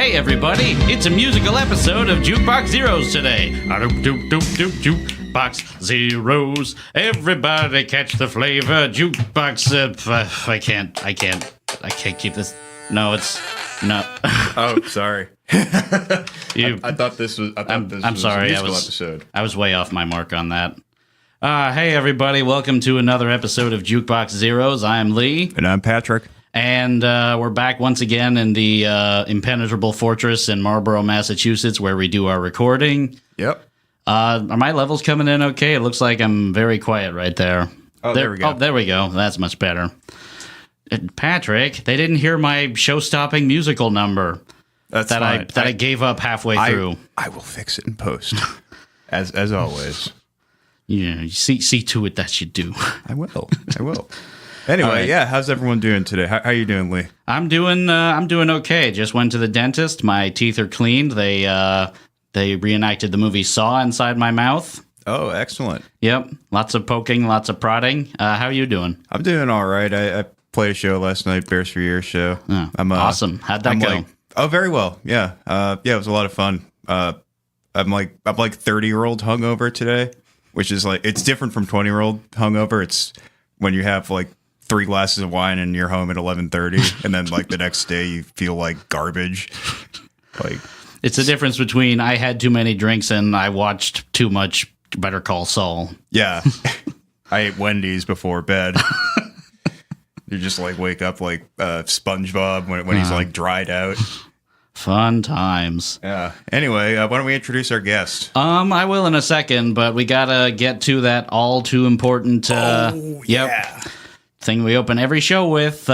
Hey everybody, it's a musical episode of Jukebox Zeroes today. Jukebox Zeroes. Everybody catch the flavor. Jukebox. I can't keep this. No, it's no. Oh, sorry. I thought this was. I'm sorry. A musical episode. I was way off my mark on that. Hey everybody, welcome to another episode of Jukebox Zeroes. I am Lee, And I'm Patrick. and we're back once again in the impenetrable fortress in Marlborough, Massachusetts, where we do our recording. Yep. Are my levels coming in okay? It looks like I'm very quiet right there. Oh, there we go. Oh, there we go. That's much better. Patrick, they didn't hear my show-stopping musical number That's that fine. I gave up halfway through. I will fix it in post, as always. Yeah, you see to it that you do. I will. Anyway, right. yeah. How's everyone doing today? How you doing, Lee? I'm doing okay. Just went to the dentist. My teeth are cleaned. They reenacted the movie Saw inside my mouth. Oh, excellent. Yep. Lots of poking, lots of prodding. How are you doing? I'm doing all right. I played a show last night, Bears for Years show. Oh, I'm awesome. How'd that go? Very well. Yeah. It was a lot of fun. I'm like 30-year-old hungover today, which is like, it's different from 20-year-old hungover. It's when you have like 3 glasses of wine and you're home at 11:30, and then like the next day you feel like garbage. Like, It's the difference between I had too many drinks and I watched too much Better Call Saul. yeah, I ate Wendy's before bed. You just like wake up like SpongeBob when he's like dried out. Fun times. Yeah. Anyway, why don't we introduce our guest? I will in a second, but we gotta get to that all too important thing we open every show with.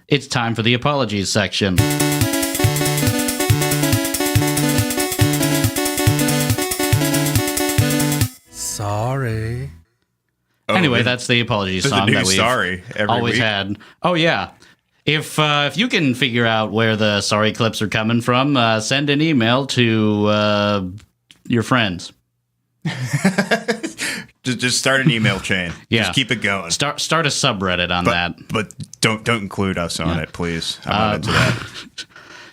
It's time for the apologies section. Sorry. Anyway, that's the apologies there's a song new that we've sorry every always week. had. Oh yeah. If you can figure out where the sorry clips are coming from, send an email to your friends. Just start an email chain. Yeah. Just keep it going. Start a subreddit on that. But don't include us on it, please. I'm not into that.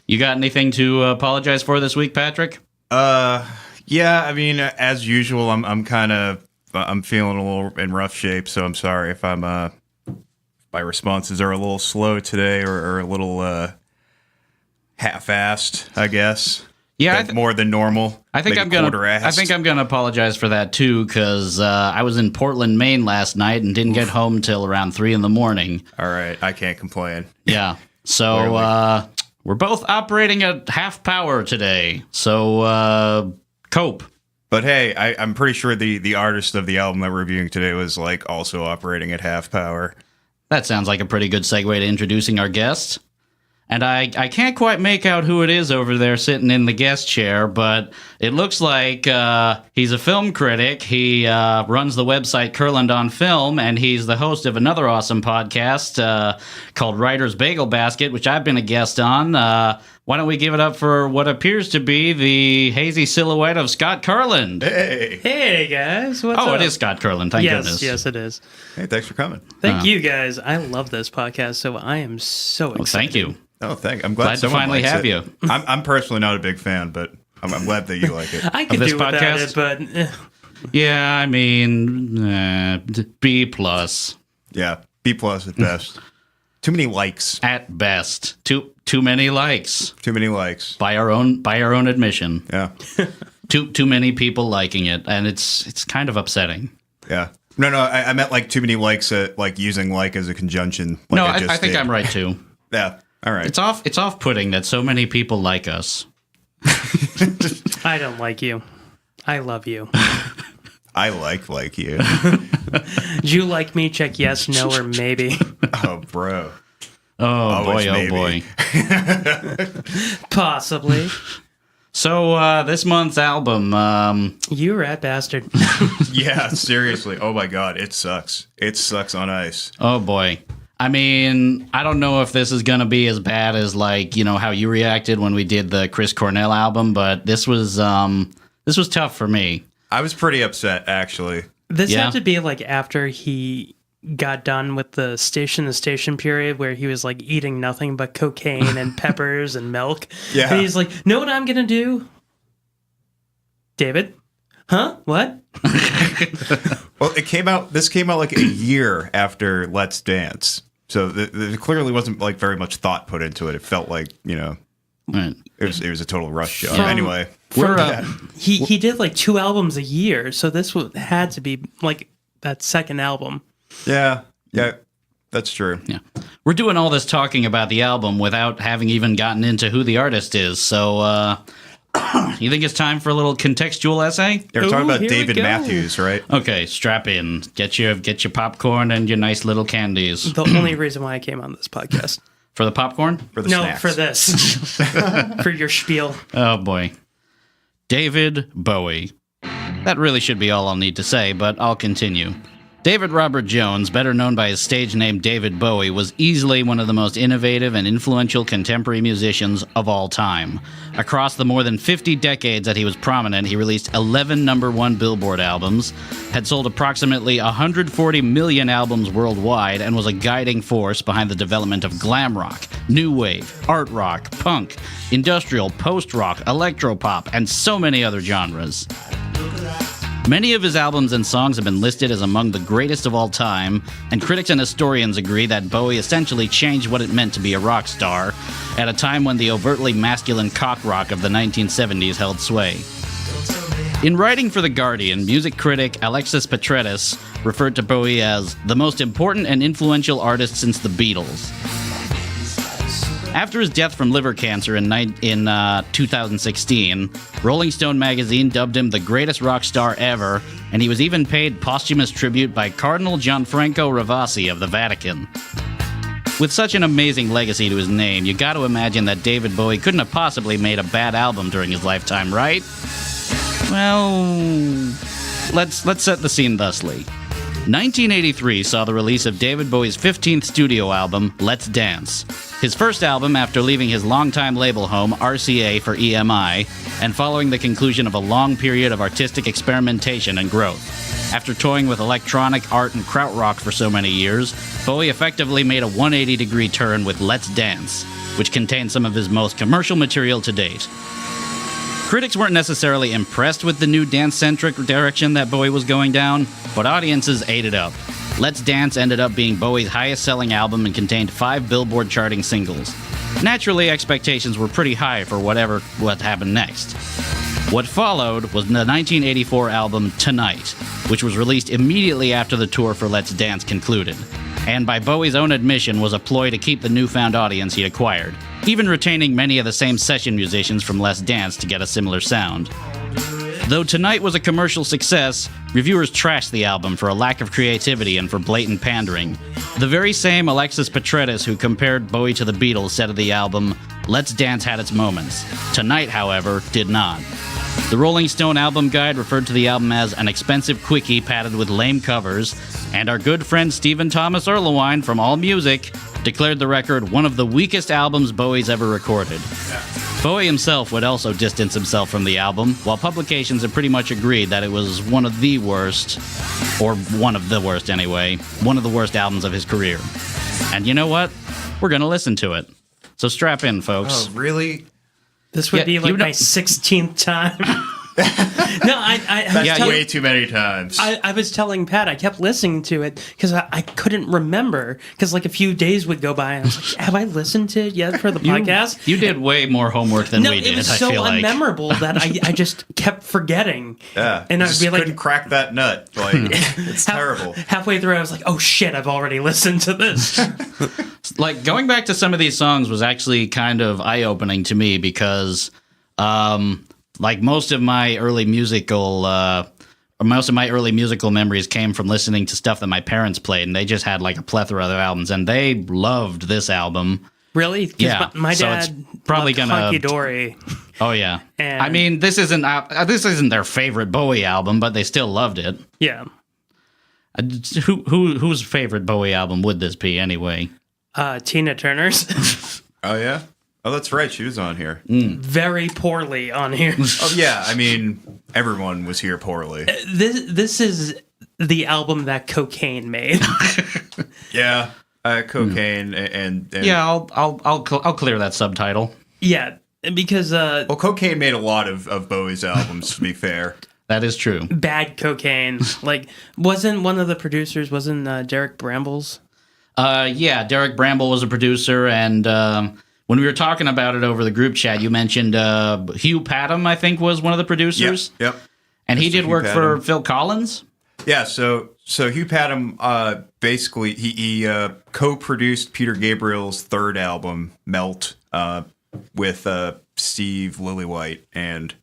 You got anything to apologize for this week, Patrick? Yeah, I mean, as usual, I'm feeling a little in rough shape, so I'm sorry if my responses are a little slow today or a little half-assed, I guess. Yeah, More than normal. I think I'm gonna apologize for that too, because I was in Portland, Maine last night and didn't get home till around 3 a.m. All right, I can't complain. Yeah, so we're both operating at half power today. So cope. But hey, I'm pretty sure the artist of the album that we're reviewing today was like also operating at half power. That sounds like a pretty good segue to introducing our guest. And I can't quite make out who it is over there sitting in the guest chair, but it looks like he's a film critic. He runs the website Kurland on Film, and he's the host of another awesome podcast called Writer's Bagel Basket, which I've been a guest on. Why don't we give it up for what appears to be the hazy silhouette of Scott Kurland? Hey guys, what's up? Oh, it is Scott Kurland, thank goodness. Yes, it is. Hey, thanks for coming. Thank you guys. I love this podcast, so I am so excited. Well, thank you. Oh, I'm glad to someone finally likes have it. you. I'm personally not a big fan, but I'm glad that you like it. I could this do without podcast? it, but Yeah, I mean, B plus Yeah, B+ at best. Too many likes. at best. Too many likes Too many likes. by our own admission. Yeah, Too many people liking it, and it's kind of upsetting. yeah. No, I meant like too many likes at like using like as a conjunction. Like No, just I think did. I'm right too. Yeah. All right. It's off-putting that so many people like us. I don't like you. I love you. I like you. Do you like me? Check yes, no, or maybe. Oh, bro. Oh Always boy, maybe. oh boy. Possibly. So this month's album, You rat bastard. Yeah, seriously. Oh my God, it sucks. It sucks on ice. oh boy. I mean, I don't know if this is going to be as bad as like, how you reacted when we did the Chris Cornell album, but this was tough for me. I was pretty upset, actually. This Yeah. had to be like after he got done with the station period where he was like eating nothing but cocaine and peppers and milk. Yeah. And he's like, know what I'm going to do? David? Huh? What? Well, this came out like a year after Let's Dance. So there clearly wasn't like very much thought put into it. It felt like, Right. it was a total rush job. Anyway. He did like 2 albums a year. So this had to be like that second album. Yeah, that's true. Yeah. We're doing all this talking about the album without having even gotten into who the artist is. So, you think it's time for a little contextual essay? We're talking about here we David go. Matthews, right? Okay, strap in. Get your popcorn and your nice little candies. The only reason why I came on this podcast. For the popcorn? For the No, snacks. for this. For your spiel. Oh, boy. David Bowie. That really should be all I'll need to say, but I'll continue. David Robert Jones, better known by his stage name David Bowie, was easily one of the most innovative and influential contemporary musicians of all time. Across the more than 50 decades that he was prominent, he released 11 #1 Billboard albums, had sold approximately 140 million albums worldwide, and was a guiding force behind the development of glam rock, new wave, art rock, punk, industrial, post-rock, electropop, and so many other genres. Many of his albums and songs have been listed as among the greatest of all time, and critics and historians agree that Bowie essentially changed what it meant to be a rock star at a time when the overtly masculine cock rock of the 1970s held sway. In writing for The Guardian, music critic Alexis Petridis referred to Bowie as the most important and influential artist since the Beatles. After his death from liver cancer in 2016, Rolling Stone magazine dubbed him the greatest rock star ever, and he was even paid posthumous tribute by Cardinal Gianfranco Ravasi of the Vatican. With such an amazing legacy to his name, you got to imagine that David Bowie couldn't have possibly made a bad album during his lifetime, right? Well, let's set the scene thusly. 1983 saw the release of David Bowie's 15th studio album, Let's Dance. His first album after leaving his longtime label home, RCA for EMI, and following the conclusion of a long period of artistic experimentation and growth. After toying with electronic, art, and krautrock for so many years, Bowie effectively made a 180-degree turn with Let's Dance, which contains some of his most commercial material to date. Critics weren't necessarily impressed with the new dance-centric direction that Bowie was going down, but audiences ate it up. Let's Dance ended up being Bowie's highest-selling album and contained 5 Billboard charting singles. Naturally, expectations were pretty high for what happened next. What followed was the 1984 album Tonight, which was released immediately after the tour for Let's Dance concluded, and by Bowie's own admission was a ploy to keep the newfound audience he'd acquired, even retaining many of the same session musicians from Let's Dance to get a similar sound. Though Tonight was a commercial success, reviewers trashed the album for a lack of creativity and for blatant pandering. The very same Alexis Petridis who compared Bowie to the Beatles said of the album, Let's Dance had its moments. Tonight, however, did not. The Rolling Stone album guide referred to the album as an expensive quickie padded with lame covers, and our good friend Stephen Thomas Erlewine from AllMusic declared the record one of the weakest albums Bowie's ever recorded. Bowie himself would also distance himself from the album, while publications have pretty much agreed that it was one of the worst, or one of the worst anyway, one of the worst albums of his career. And you know what? We're going to listen to it. So strap in, folks. Oh, really? This would be like my 16th time. No, That's way too many times. I was telling Pat, I kept listening to it because I couldn't remember. Because like a few days would go by and I was like, have I listened to it yet for the podcast? You did way more homework than we did, it was I so feel like. unmemorable that I just kept forgetting. Yeah. And I'd be like, couldn't crack that nut. Like, it's terrible. Halfway through, I was like, oh shit, I've already listened to this. Like, going back to some of these songs was actually kind of eye-opening to me because... like most of my early musical memories came from listening to stuff that my parents played, and they just had like a plethora of albums, and they loved this album. Really? 'Cause Yeah. My So dad it's probably loved gonna- Hunky Dory. Oh yeah. And- I mean, this isn't their favorite Bowie album, but they still loved it. Yeah. Whose favorite Bowie album would this be anyway? Tina Turner's. Oh, yeah? Oh, that's right. She was on here. Very poorly on here. Oh, yeah. I mean, everyone was here poorly. This is the album that Cocaine made. Yeah, cocaine and Yeah, I'll clear that subtitle. Yeah, because well, Cocaine made a lot of Bowie's albums. To be fair, That is true. bad cocaine. Like, wasn't one of the producers Derek Brambles? Yeah, Derek Bramble was a producer, and when we were talking about it over the group chat, you mentioned Hugh Padgham, I think, was one of the producers. Yep. And he Mr. did Hugh work for Padgham. Phil Collins. Yeah, so Hugh Padgham basically he co-produced Peter Gabriel's third album, Melt, with Steve Lillywhite, and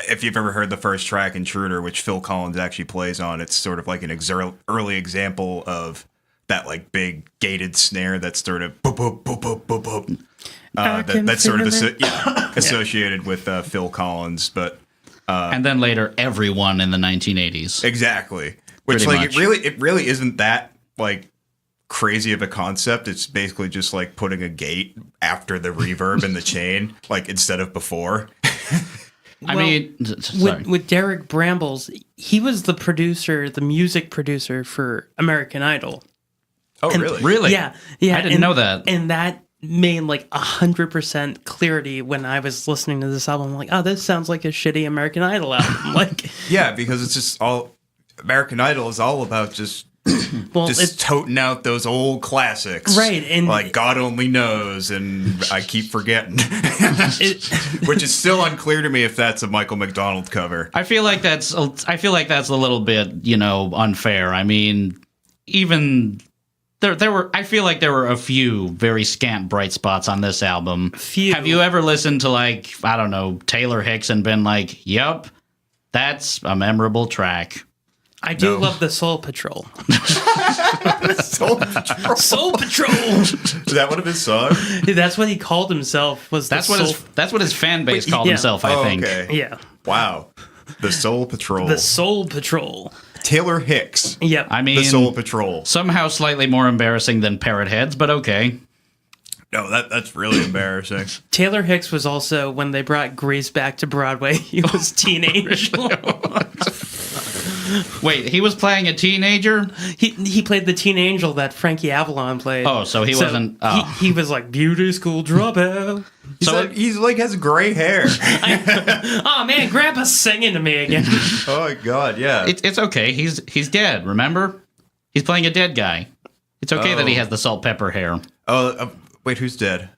if you've ever heard the first track, Intruder, which Phil Collins actually plays on, it's sort of like an early example of that like big gated snare that's sort of boop boop boop boop boop boop. That's sort of associated with Phil Collins, but. And then later, everyone in the 1980s. Exactly. Which Pretty like much. it really isn't that like crazy of a concept. It's basically just like putting a gate after the reverb and the chain, like instead of before. Sorry. With Derek Brambles, he was the music producer for American Idol. Oh, And- really? Really? Yeah. I didn't know that. And that made like 100% clarity when I was listening to this album. I'm like, oh, this sounds like a shitty American Idol album. Like, Yeah, because it's just all American Idol is all about just well, just toting out those old classics. Right, and- like God Only Knows and I Keep Forgetting. Which is still unclear to me if that's a Michael McDonald cover. I feel like that's a little bit, unfair. I mean, even I feel like there were a few very scant bright spots on this album. Few. Have you ever listened to, like, I don't know, Taylor Hicks and been like, "Yep, that's a memorable track"? I do No. love the Soul Patrol. Soul Patrol. Soul Patrol. Is that one of his songs? That's what he called himself. That's what his fan base called yeah. himself, I think. Okay. Yeah. Wow. The Soul Patrol. The Soul Patrol. Taylor Hicks. Yep. I mean, The Soul Patrol. somehow slightly more embarrassing than Parrot Heads, but okay. No, that's really embarrassing. Taylor Hicks was also, when they brought Grease back to Broadway, he was teenage. Wait, he was playing a teenager? He played the teen angel that Frankie Avalon played. Oh, so he wasn't. Oh. He was like beauty school dropout. He's like has gray hair. Oh man, Grandpa's singing to me again. Oh my god, yeah. It's okay. He's dead. Remember, he's playing a dead guy. It's okay that he has the salt pepper hair. Wait, who's dead?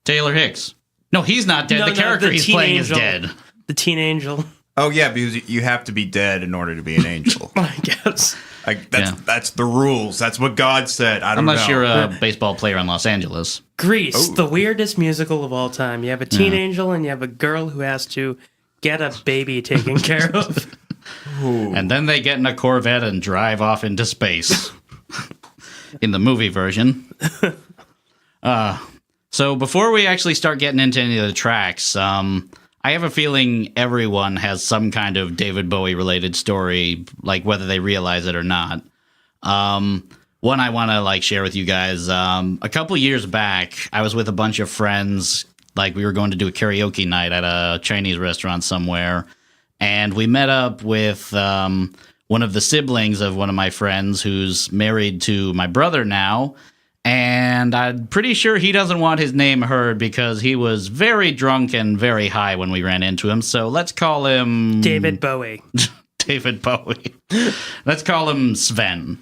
Taylor Hicks. No, he's not dead. No, the character the he's teen playing angel. is dead. The teen angel. Oh yeah, because you have to be dead in order to be an angel. I guess. That's the rules. That's what God said. I don't know. Unless you're a baseball player in Los Angeles. Grease, the weirdest musical of all time. You have a teen angel and you have a girl who has to get a baby taken care of. And then they get in a Corvette and drive off into space. In the movie version. So before we actually start getting into any of the tracks, I have a feeling everyone has some kind of David Bowie related story, like whether they realize it or not. One I want to share with you guys. A couple years back, I was with a bunch of friends. Like we were going to do a karaoke night at a Chinese restaurant somewhere, and we met up with one of the siblings of one of my friends who's married to my brother now. And I'm pretty sure he doesn't want his name heard because he was very drunk and very high when we ran into him. So let's call him... David Bowie. David Bowie. Let's call him Sven.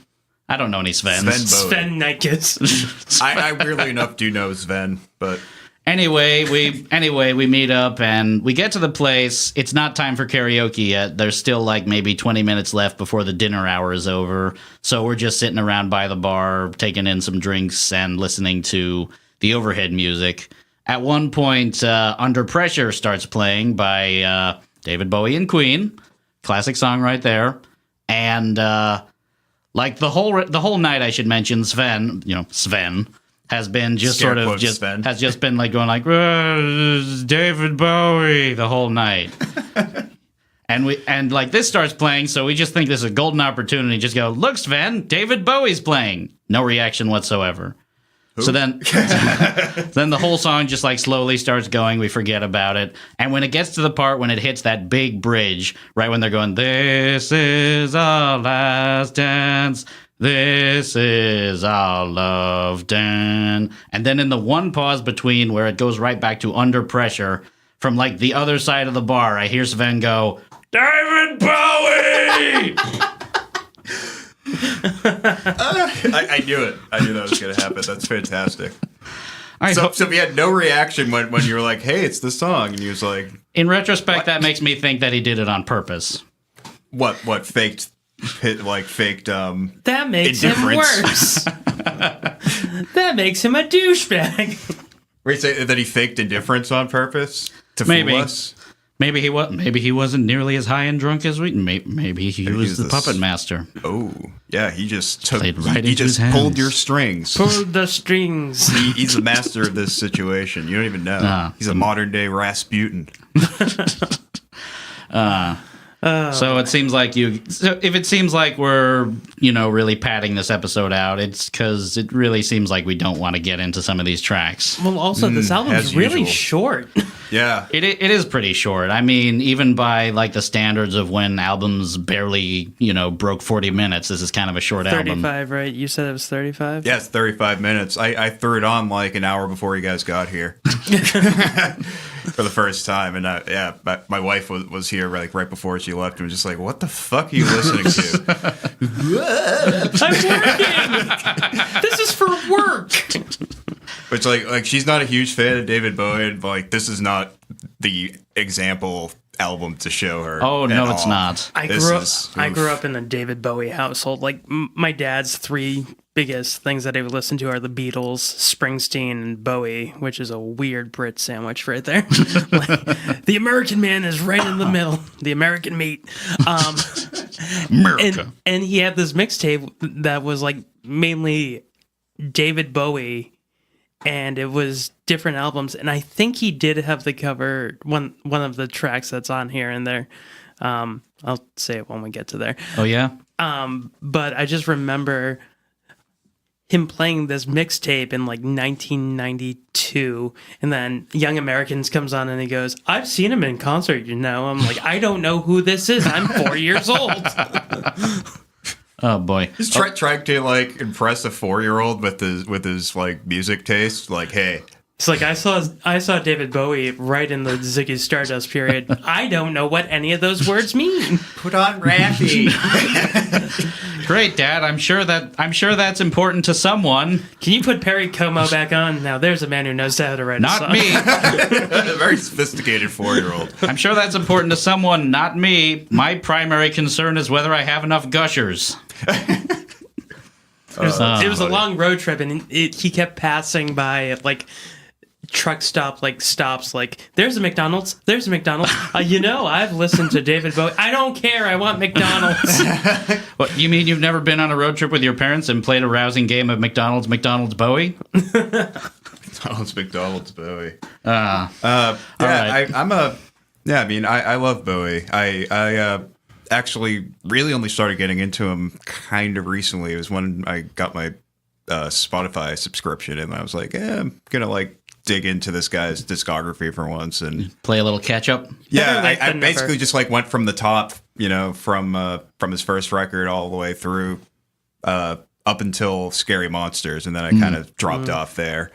I don't know any Svens. Sven Nykes. I weirdly enough do know Sven, but... Anyway, we meet up and we get to the place. It's not time for karaoke yet. There's still maybe 20 minutes left before the dinner hour is over. So we're just sitting around by the bar, taking in some drinks and listening to the overhead music. At one point, Under Pressure starts playing by David Bowie and Queen. Classic song right there. And the whole night, I should mention, Sven has been just Scare sort of quotes, just Sven. has just been David Bowie the whole night. and this starts playing, so we just think this is a golden opportunity. Just go, look, Sven, David Bowie's playing. No reaction whatsoever. So then the whole song just like slowly starts going. We forget about it. And when it gets to the part when it hits that big bridge, right when they're going, this is our last dance. This is our love dance. And then in the one pause between where it goes right back to Under Pressure from like the other side of the bar, I hear Sven go, David Bowie! I knew it. I knew that was going to happen. That's fantastic. I So hope- he had no reaction when you were like, hey, it's the song. And he was like, in retrospect, that makes me think that he did it on purpose. what faked That makes him indifference. worse. That makes him a douchebag. Wait, say that he faked indifference on purpose to Maybe. fool us? Maybe he wasn't nearly as high and drunk as we. Maybe he was the puppet master. Oh, yeah, he just took. Played right he into just his pulled hands. your strings. Pull the strings. He's the master of this situation. You don't even know. He's a modern day Rasputin. So it seems like if it seems like we're, really padding this episode out, it's because it really seems like we don't want to get into some of these tracks. Well, also, this album's as really usual. short. Yeah. It is pretty short. I mean, even by like the standards of when albums barely, broke 40 minutes, this is kind of a short album. 35, right? You said it was 35? Yeah, it's 35 minutes. I threw it on like an hour before you guys got here. For the first time. And my wife was here like right before she left and was just like, what the fuck are you listening to? I'm working! This is for work! Which like she's not a huge fan of David Bowie, but like this is not the example album to show her. Oh, no, at it's all. not. I grew up in a David Bowie household. Like my dad's three biggest things that I would listen to are the Beatles, Springsteen, and Bowie, which is a weird Brit sandwich right there. Like, the American man is right in the middle. The American meat. America. And he had this mixtape that was like mainly David Bowie, and it was different albums. And I think he did have the cover one of the tracks that's on here and there. I'll say it when we get to there. Oh, yeah? But I just remember him playing this mixtape in like 1992, and then Young Americans comes on and he goes, I've seen him in concert, I'm like, I don't know who this is. I'm 4 years old. Oh, boy. He's trying to like impress a 4-year-old with his like music taste. Like, hey, It's like I saw David Bowie right in the Ziggy Stardust period. I don't know what any of those words mean. put on Raffy. Great, Dad. I'm sure that's important to someone. Can you put Perry Como back on? Now there's a man who knows how to write a Not song. me. A very sophisticated 4-year-old. I'm sure that's important to someone, not me. My primary concern is whether I have enough gushers. It was a long road trip, and he kept passing by like truck stops like there's a McDonald's. I've listened to David Bowie. I don't care. I want McDonald's. What, you mean you've never been on a road trip with your parents and played a rousing game of McDonald's Bowie? McDonald's Bowie. All right. I love Bowie. I actually really only started getting into him kind of recently. It was when I got my Spotify subscription, and I was like, I'm gonna like dig into this guy's discography for once and Play a little catch up. yeah. late I than basically never. just like went from the top, from his first record all the way through up until Scary Monsters, and then I kind of dropped off there.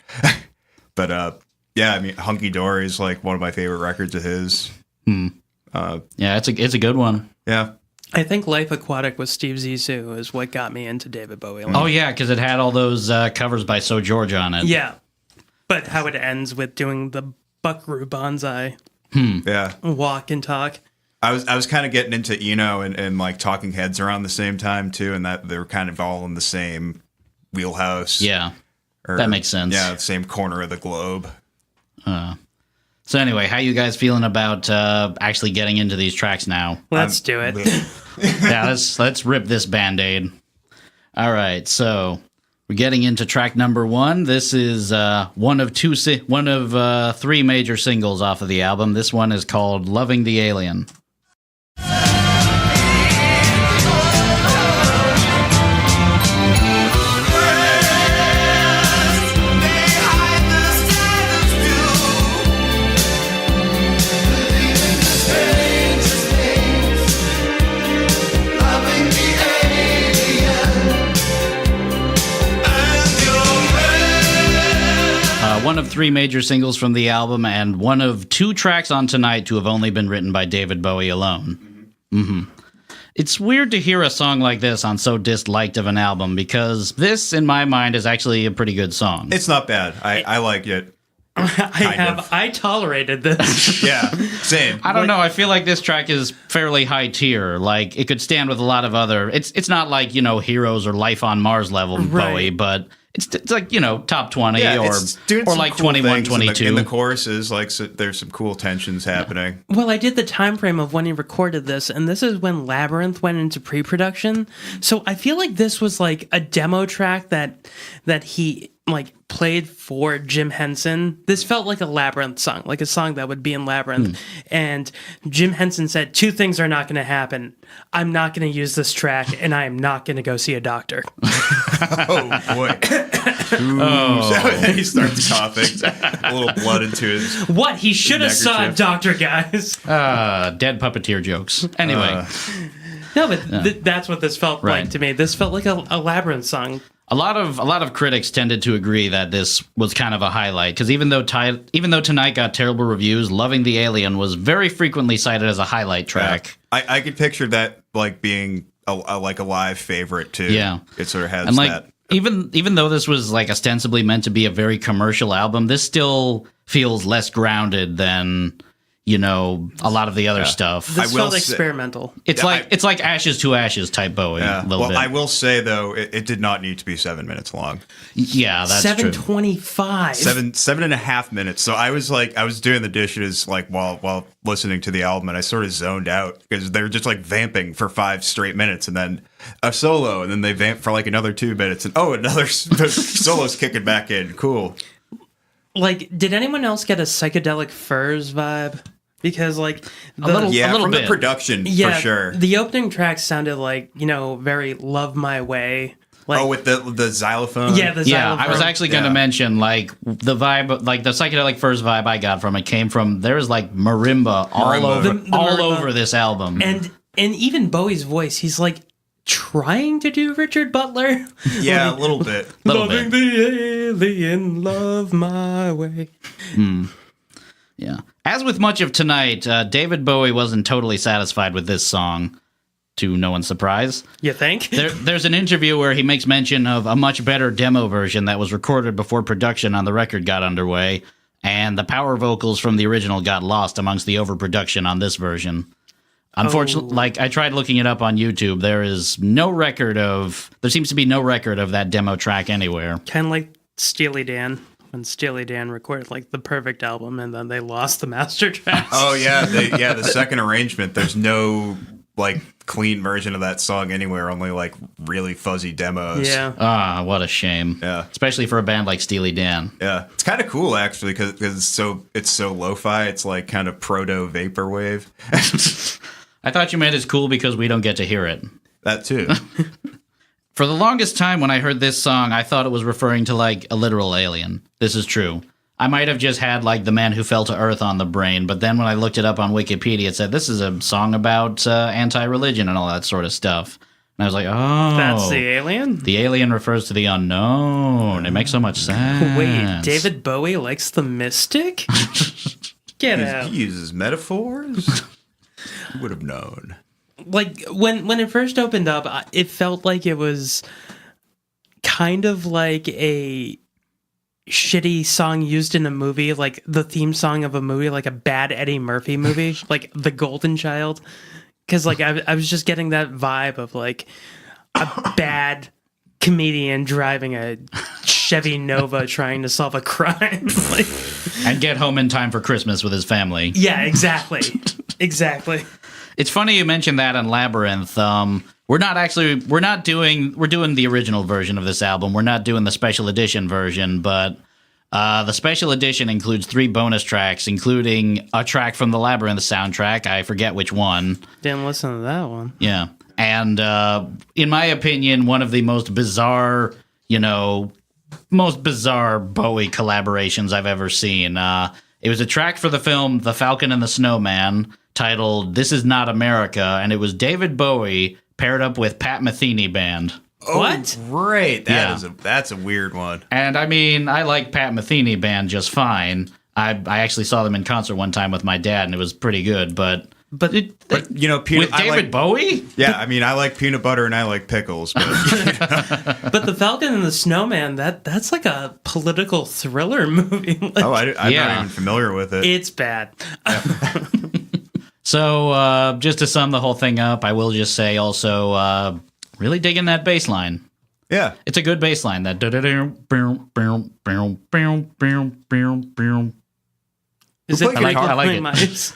But Hunky Dory is like one of my favorite records of his. Yeah, it's a good one. Yeah. I think Life Aquatic with Steve Zissou is what got me into David Bowie. Oh yeah, because it had all those covers by So George on it. Yeah. But how it ends with doing the Buckaroo Banzai Yeah. walk and talk. I was kind of getting into Eno and like Talking Heads around the same time too, and that they were kind of all in the same wheelhouse. Yeah. Or, That makes sense. Yeah, the same corner of the globe. So anyway, how you guys feeling about actually getting into these tracks now? Let's do it. Yeah, let's rip this Band-Aid. All right, so we're getting into track number 1. This is one of 3 major singles off of the album. This one is called "Loving the Alien." 3 major singles from the album and one of 2 tracks on Tonight to have only been written by David Bowie alone. It's weird to hear a song like this on so disliked of an album because this, in my mind, is actually a pretty good song. It's not bad. I like it. I tolerated this. Yeah, same. I don't know. I feel like this track is fairly high tier. Like, it could stand with a lot of other... It's not like, Heroes or Life on Mars level Bowie, but it's like, top 20 or like cool 21, 22. In the choruses, like, so there's some cool tensions happening. Well, I did the time frame of when he recorded this, and this is when Labyrinth went into pre-production. So I feel like this was like a demo track that he like played for Jim Henson. This felt like a Labyrinth song, like a song that would be in Labyrinth. And Jim Henson said, 2 things are not going to happen. I'm not going to use this track, and I am not going to go see a doctor. Oh, boy. And he starts coughing. A little blood into his... What? He should have saw a doctor, guys. Dead puppeteer jokes. Anyway. No, but that's what this felt like to me. This felt like a Labyrinth song. A lot of critics tended to agree that this was kind of a highlight because even though Tonight got terrible reviews, Loving the Alien was very frequently cited as a highlight track. Yeah. I could picture that like being a live favorite too. Yeah, it sort of has and like, that. Even though this was like ostensibly meant to be a very commercial album, this still feels less grounded than a lot of the other stuff. This felt experimental. It's like Ashes to Ashes type Bowie. Yeah. A little bit. I will say though, it did not need to be 7 minutes long. Yeah, that's 7:25. 7.5 minutes. So I was doing the dishes like while listening to the album, and I sort of zoned out because they were just like vamping for 5 straight minutes, and then a solo, and then they vamp for like another 2 minutes, and another solo's kicking back in. Cool. Like, did anyone else get a Psychedelic Furs vibe? Because like a little from bit. The production, for sure. The opening track sounded like very Love My Way. Like, with the xylophone. Yeah, the xylophone. I was actually going to mention like the vibe, like the Psychedelic Furs vibe I got from it came from there's like marimba all over this album, and even Bowie's voice. He's like trying to do Richard Butler. Yeah, a little bit. Loving the alien, love my way. Yeah. As with much of Tonight, David Bowie wasn't totally satisfied with this song, to no one's surprise. You think? There's an interview where he makes mention of a much better demo version that was recorded before production on the record got underway, and the power vocals from the original got lost amongst the overproduction on this version. Unfortunately, like I tried looking it up on YouTube, there seems to be no record of that demo track anywhere. Kind of like Steely Dan. When Steely Dan recorded like the perfect album, and then they lost the master tracks. Oh yeah, the second arrangement. There's no like clean version of that song anywhere. Only like really fuzzy demos. Yeah. What a shame. Yeah, especially for a band like Steely Dan. Yeah, it's kind of cool actually because it's so lo-fi. It's like kind of proto vaporwave. I thought you meant it's cool because we don't get to hear it. That too. For the longest time when I heard this song, I thought it was referring to like a literal alien. This is true. I might have just had like The Man Who Fell to Earth on the brain, but then when I looked it up on Wikipedia, it said this is a song about anti-religion and all that sort of stuff. And I was like, oh. That's the alien? The alien refers to the unknown. It makes so much sense. Wait, David Bowie likes the mystic? Get out. He uses metaphors? Who would have known? Like, when it first opened up, it felt like it was kind of like a shitty song used in a movie, like the theme song of a movie, like a bad Eddie Murphy movie, like The Golden Child. Because, like, I was just getting that vibe of, like, a bad comedian driving a Chevy Nova trying to solve a crime. Like, and get home in time for Christmas with his family. Yeah, exactly. Exactly. It's funny you mentioned that on Labyrinth. We're doing the original version of this album. We're not doing the special edition version, but the special edition includes 3 bonus tracks, including a track from the Labyrinth soundtrack. I forget which one. Didn't listen to that one. Yeah. And in my opinion, one of the most bizarre Bowie collaborations I've ever seen. It was a track for the film The Falcon and the Snowman titled This Is Not America, and it was David Bowie paired up with Pat Metheny Band. What? Great. Yeah. That's a weird one. And I mean, I like Pat Metheny Band just fine. I actually saw them in concert one time with my dad, and it was pretty good. But you know, with David Bowie? Yeah, I mean, I like peanut butter and I like pickles. But, But The Falcon and the Snowman, that's like a political thriller movie. Like, I'm not even familiar with it. it's bad. So, just to sum the whole thing up, I will just say also, really digging that bass line. Yeah. It's a good bass line. That Is Who it played like guitar? I like it. Mice?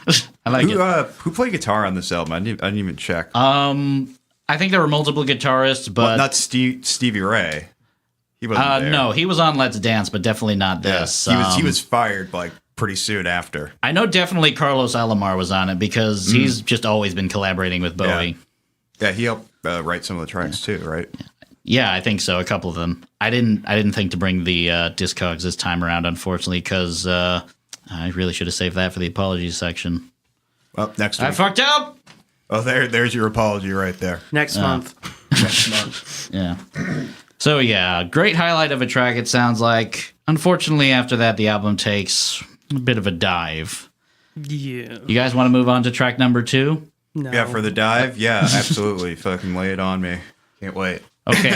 I like it. Who played guitar on this album? I didn't even check. I think there were multiple guitarists, but Not Stevie Ray. He wasn't there. no, he was on Let's Dance, but definitely not Yeah. this. He was fired like pretty soon after. I know definitely Carlos Alomar was on it because he's just always been collaborating with Bowie. Yeah, he helped write some of the tracks too, right? Yeah, I think so. A couple of them. I didn't think to bring the Discogs this time around, unfortunately, because I really should have saved that for the apologies section. Well, next I week. fucked up. Oh, there's your apology right there. Next month. Next month. Yeah. So yeah, great highlight of a track. It sounds like. Unfortunately, after that, the album takes a bit of a dive. Yeah. You guys want to move on to track number 2? No. Yeah, for the dive. Yeah, absolutely. Fucking lay it on me. Can't wait. Okay,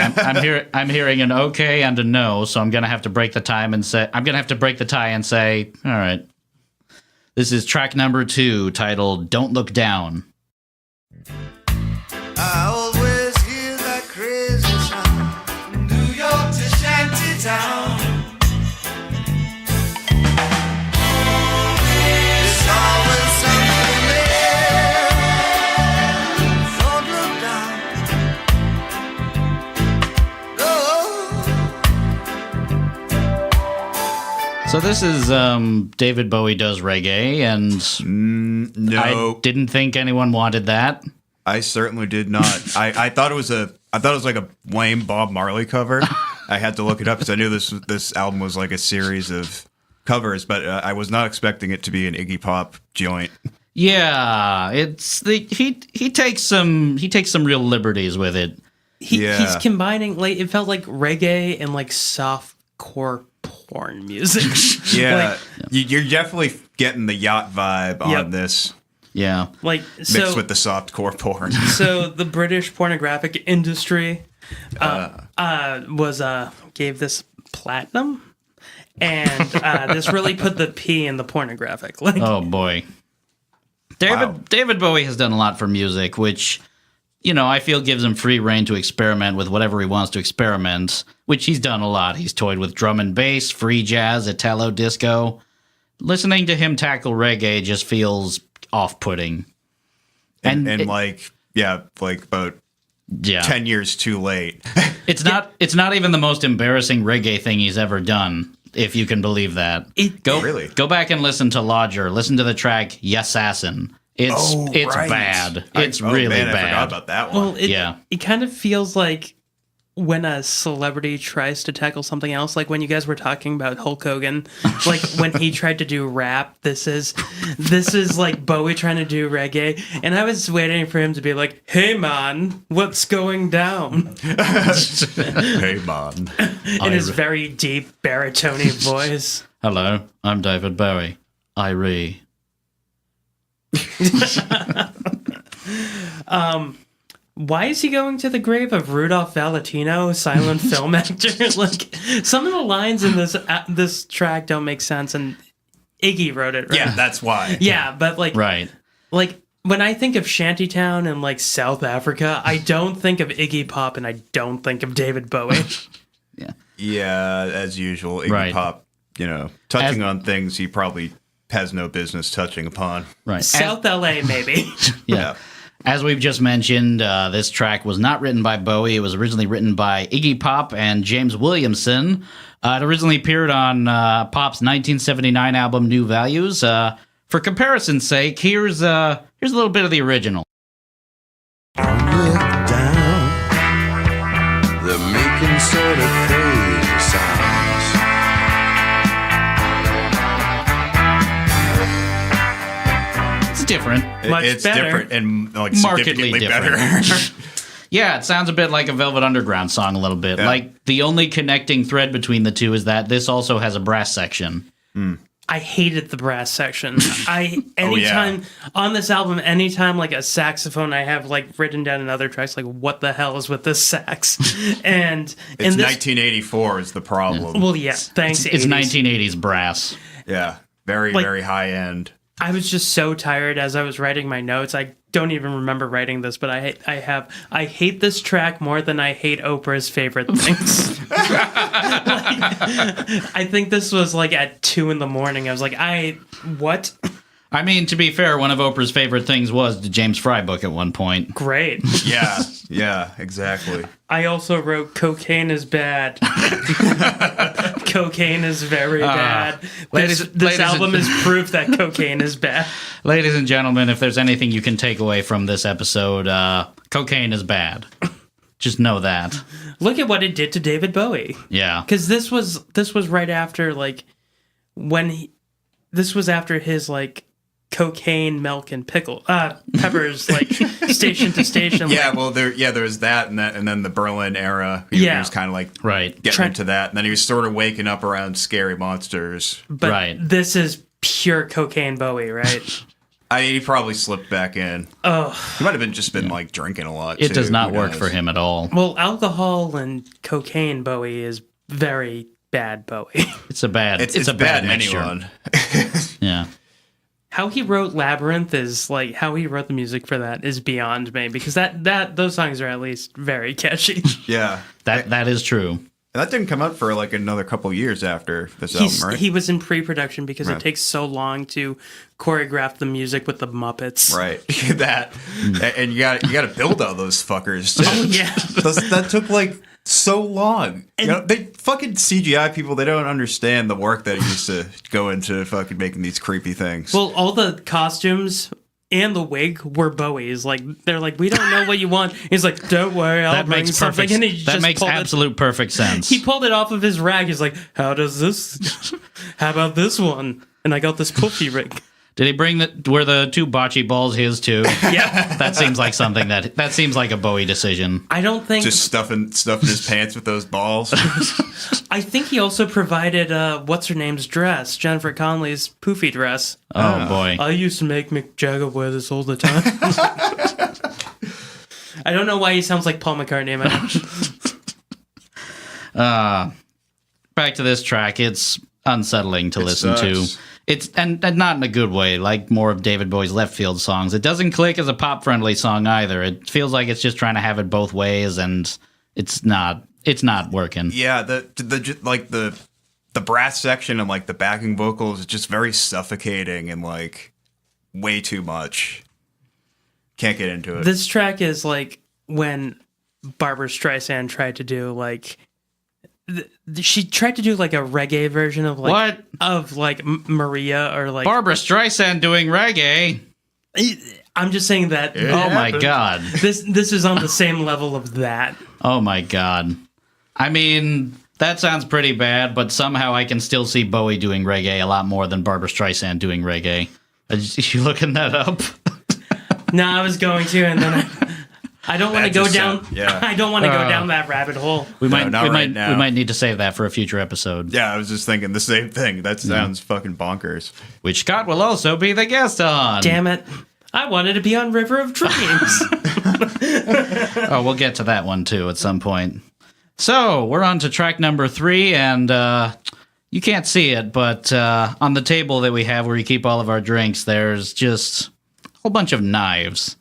I'm hearing an okay and a no, so I'm gonna have to break the tie and say, all right. This is track number 2, titled "Don't Look Down." I always hear that crazy sound from New York to Shantytown. There's always something there. Don't look down. No. So this is David Bowie does reggae, and No, I didn't think anyone wanted that. I certainly did not. I thought it was like a lame Bob Marley cover. I had to look it up because I knew this album was like a series of covers, but I was not expecting it to be an Iggy Pop joint. Yeah, it's he takes some real liberties with it. He's combining, like, it felt like reggae and like softcore porn music. Yeah, you're definitely getting the yacht vibe on this. Yeah, like Mixed with the softcore porn. So the British pornographic industry gave this platinum, and this really put the P in the pornographic. Like, oh boy. Wow. David Bowie has done a lot for music, which, you know, I feel gives him free reign to experiment with whatever he wants to experiment, which he's done a lot. He's toyed with drum and bass, free jazz, Italo disco. Listening to him tackle reggae just feels off-putting. and like about 10 years too late. It's not even the most embarrassing reggae thing he's ever done, if you can believe that. Go back and listen to Lodger. Listen to the track Yesassin. It's right. bad. It's really bad. bad. I forgot about that one. well, it kind of feels like when a celebrity tries to tackle something else, like when you guys were talking about Hulk Hogan, like when he tried to do rap, this is like Bowie trying to do reggae, and I was waiting for him to be like, "Hey man, what's going down?" Hey, man. in his very deep baritone voice. Hello, I'm David Bowie. Why is he going to the grave of Rudolph Valentino, silent film actor? Like, some of the lines in this track don't make sense, and Iggy wrote it, right? Yeah, that's why. Yeah, but like, Right. like when I think of Shantytown and like South Africa, I don't think of Iggy Pop and I don't think of David Bowie. Yeah, as usual, Iggy Pop, touching on things he probably has no business touching upon. Right. South LA, maybe. Yeah. As we've just mentioned, this track was not written by Bowie. It was originally written by Iggy Pop and James Williamson. It originally appeared on Pop's 1979 album New Values. For comparison's sake, here's a little bit of the original. Look down. They're making sort of crazy sounds. It's different. Much It's better. different and like Markedly significantly different. better. Yeah, it sounds a bit like a Velvet Underground song a little bit. Yeah. Like, the only connecting thread between the two is that this also has a brass section. I hated the brass section. Anytime on this album, anytime like a saxophone, I have like written down in other tracks, like what the hell is with this sax? And It's in this, 1984 is the problem. well, yeah, thanks. It's 80s. 1980s brass. Yeah, very, Like- very high end. I was just so tired as I was writing my notes. I don't even remember writing this, but I hate this track more than I hate Oprah's favorite things. I think this was like at 2 a.m. I was like, what? I mean, to be fair, one of Oprah's favorite things was the James Fry book at one point. Great. Yeah, exactly. I also wrote cocaine is bad. Cocaine is very bad. This ladies album and- is proof that cocaine is bad. Ladies and gentlemen, if there's anything you can take away from this episode, cocaine is bad. Just know that. Look at what it did to David Bowie. Yeah. Because this was right after like this was after his like cocaine, milk, and peppers like station to station. Yeah, like, well, there was that, and then the Berlin era. He was kind of like Right. getting into that, and then he was sort of waking up around Scary Monsters. but Right. this is pure cocaine Bowie, right? I mean, he probably slipped back in. Oh, He might have just been like drinking a lot. It too. does not Who work knows? for him at all. well, alcohol and cocaine Bowie is very bad Bowie. It's a bad. It's a bad bad mixture. anyone. Yeah. How he wrote Labyrinth is like how he wrote the music for that is beyond me because that those songs are at least very catchy. Yeah, That is true. and that didn't come out for like another couple years after this album, right? He was in pre-production because Right. it takes so long to choreograph the music with the Muppets. Right, that, and you got to build all those fuckers too. Oh yeah. That took like so long. They fucking CGI people. They don't understand the work that used to go into fucking making these creepy things. Well, all the costumes and the wig were Bowie's. Like they're like, we don't know what you want. He's like, don't worry, I'll That bring makes something. perfect. And he That just makes pulled absolute perfect sense. He pulled it off of his rag. He's like, how does this? How about this one? And I got this poofy rig. Did he bring were the two bocce balls his too? Yeah. That seems like something that seems like a Bowie decision. I don't think. Just stuffing his pants with those balls. I think he also provided what's her name's dress, Jennifer Connelly's poofy dress. Oh boy. I used to make Mick Jagger wear this all the time. I don't know why he sounds like Paul McCartney. Back to this track. It's unsettling to listen sucks. to. It's and not in a good way, like more of David Bowie's left field songs. It doesn't click as a pop friendly song either. It feels like it's just trying to have it both ways, and it's not working. Yeah, the brass section and like the backing vocals is just very suffocating and like way too much. Can't get into it. This track is like when Barbra Streisand tried to do like she tried to do like a reggae version of like What? of like Maria or like Barbra Streisand doing reggae. I'm just saying that Oh my god. this is on the same level of that. Oh my god. I mean, that sounds pretty bad, but somehow I can still see Bowie doing reggae a lot more than Barbra Streisand doing reggae. Are you looking that up? No, I was going to, and then I don't want to That go just down. yeah. I don't want to go down that rabbit hole. We No, might not we right might now. we might need to save that for a future episode, Yeah, I was just thinking the same thing. That sounds fucking bonkers. which Scott will also be the guest on. Damn it! I wanted to be on River of Dreams. Oh, we'll get to that one too at some point. So we're on to track number 3, and you can't see it, but on the table that we have where we keep all of our drinks, there's just a whole bunch of knives.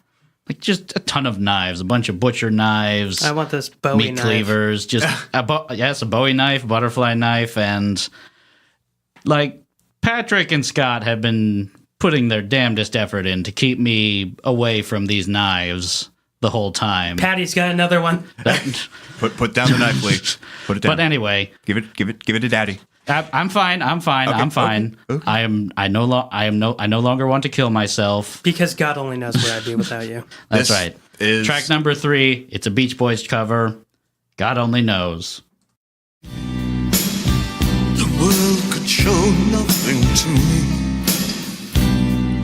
Like, just a ton of knives. A bunch of butcher knives. I want this Bowie meat knife. cleavers. Just, a Bowie knife, butterfly knife, and, like, Patrick and Scott have been putting their damnedest effort in to keep me away from these knives the whole time. Patty's got another one. Put down the knife, Lee. Put it down. But anyway, Give it to Daddy. I'm fine. I'm fine. okay. I no longer want to kill myself. Because God only knows where I'd be without you. That's This right. is- Track number 3. It's a Beach Boys cover. God only knows. The world could show nothing to me.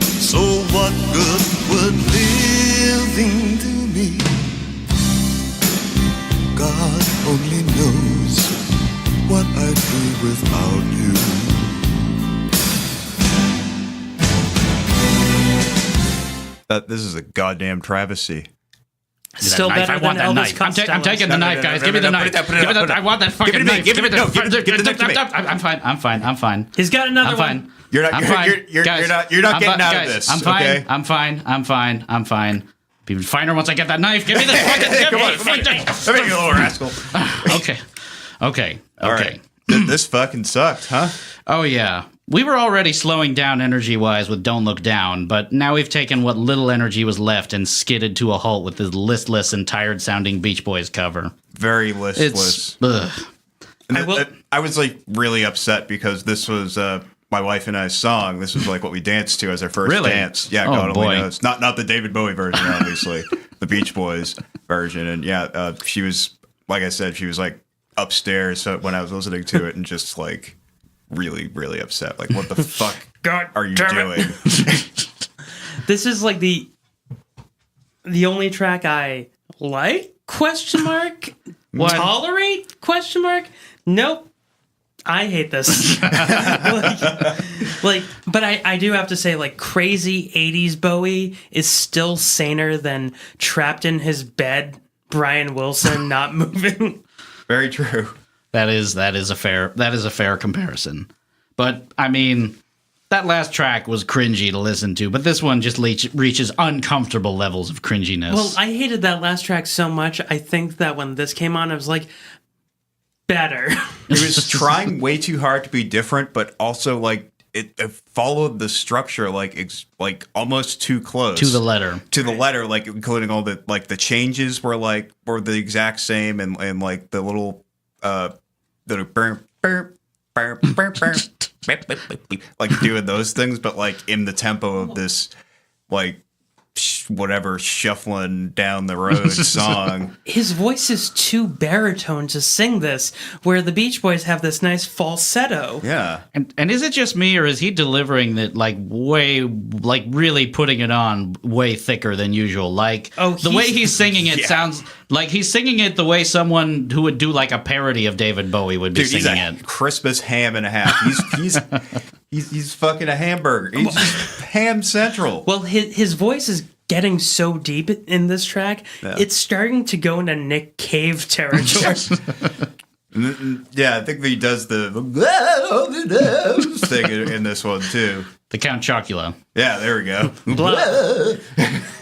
So what good would living do me? God only knows what I'd be without you. This is a goddamn travesty. Still knife. better I want than that Elvis knife. I'm taking the No, knife, no, guys. no, Give me no, the no, knife. put it down. I want that fucking Give it to me, knife. give it to me. No, give it to me. I'm fine. He's got another I'm one. fine. You're not. I'm You're, fine. you're, Guys, you're not I'm getting out guys, of this. I'm fine. Okay? I'm fine. Be even finer once I get that knife. Give me the fucking. Come on. Come here, you little rascal. Okay. All right. This fucking sucked, huh? Oh yeah. We were already slowing down energy-wise with Don't Look Down, but now we've taken what little energy was left and skidded to a halt with this listless and tired-sounding Beach Boys cover. Very listless. I was like really upset because this was my wife and I's song. This was like what we danced to as our first Really? dance. Yeah, Oh, God only boy. knows. Not the David Bowie version, obviously. The Beach Boys version. And yeah, she was, like I said, she was like upstairs when I was listening to it and just like really, really upset. Like, what the fuck God are you damn doing? This is like the only track I like? Question mark. Tolerate? Question mark. Nope. I hate this. But I do have to say, like, crazy 80s Bowie is still saner than trapped in his bed, Brian Wilson not moving. Very true. That is a fair comparison. But I mean, that last track was cringy to listen to, but this one just reaches uncomfortable levels of cringiness. Well, I hated that last track so much. I think that when this came on, I was like, better. He was trying way too hard to be different, but also like it followed the structure like almost too close to the letter. To the letter, like including all the like the changes were the exact same, and like the little like doing those things, but like in the tempo of this like whatever shuffling down the road song. His voice is too baritone to sing this, where the Beach Boys have this nice falsetto. Yeah. And is it just me, or is he delivering that like way, like really putting it on way thicker than usual? Like the way he's singing it sounds like he's singing it the way someone who would do like a parody of David Bowie would be singing it. Christmas ham and a half. He's fucking a hamburger. He's just ham central. Well, his voice is getting so deep in this track, it's starting to go into Nick Cave territory. Yeah, I think he does the thing in this one too. The Count Chocula. Yeah, there we go.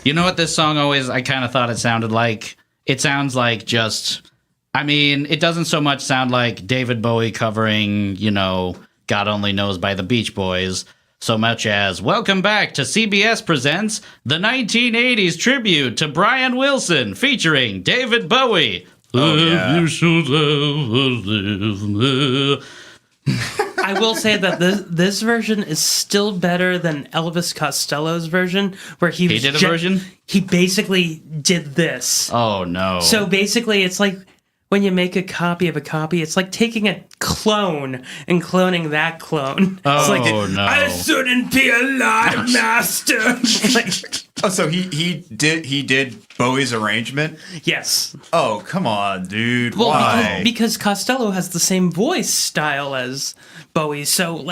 You know what this song I kind of thought it sounded like? It sounds like just, I mean, it doesn't so much sound like David Bowie covering, God Only Knows by the Beach Boys, so much as welcome back to CBS Presents the 1980s tribute to Brian Wilson featuring David Bowie. Oh, yeah. I will say that this version is still better than Elvis Costello's version, where he did a version? He basically did this. Oh, no. So basically, it's like when you make a copy of a copy, it's like taking a clone and cloning that clone. Oh, it's like, no. I shouldn't be alive, master. So he did Bowie's arrangement? Yes. Oh, come on, dude. Well, why? because Costello has the same voice style as Bowie, so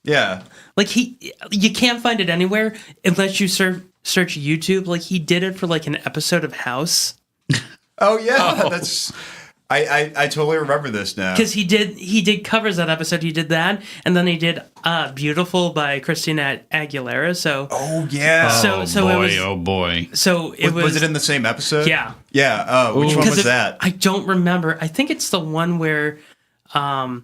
yeah. Like you can't find it anywhere unless you search YouTube. Like he did it for like an episode of House. Oh yeah, that's. I totally remember this now. Because he did covers that episode. He did that, and then he did "Beautiful" by Christina Aguilera. So oh yeah, so boy, it was oh boy. So it was it in the same episode? Yeah. Which one was that? I don't remember. I think it's the one where, I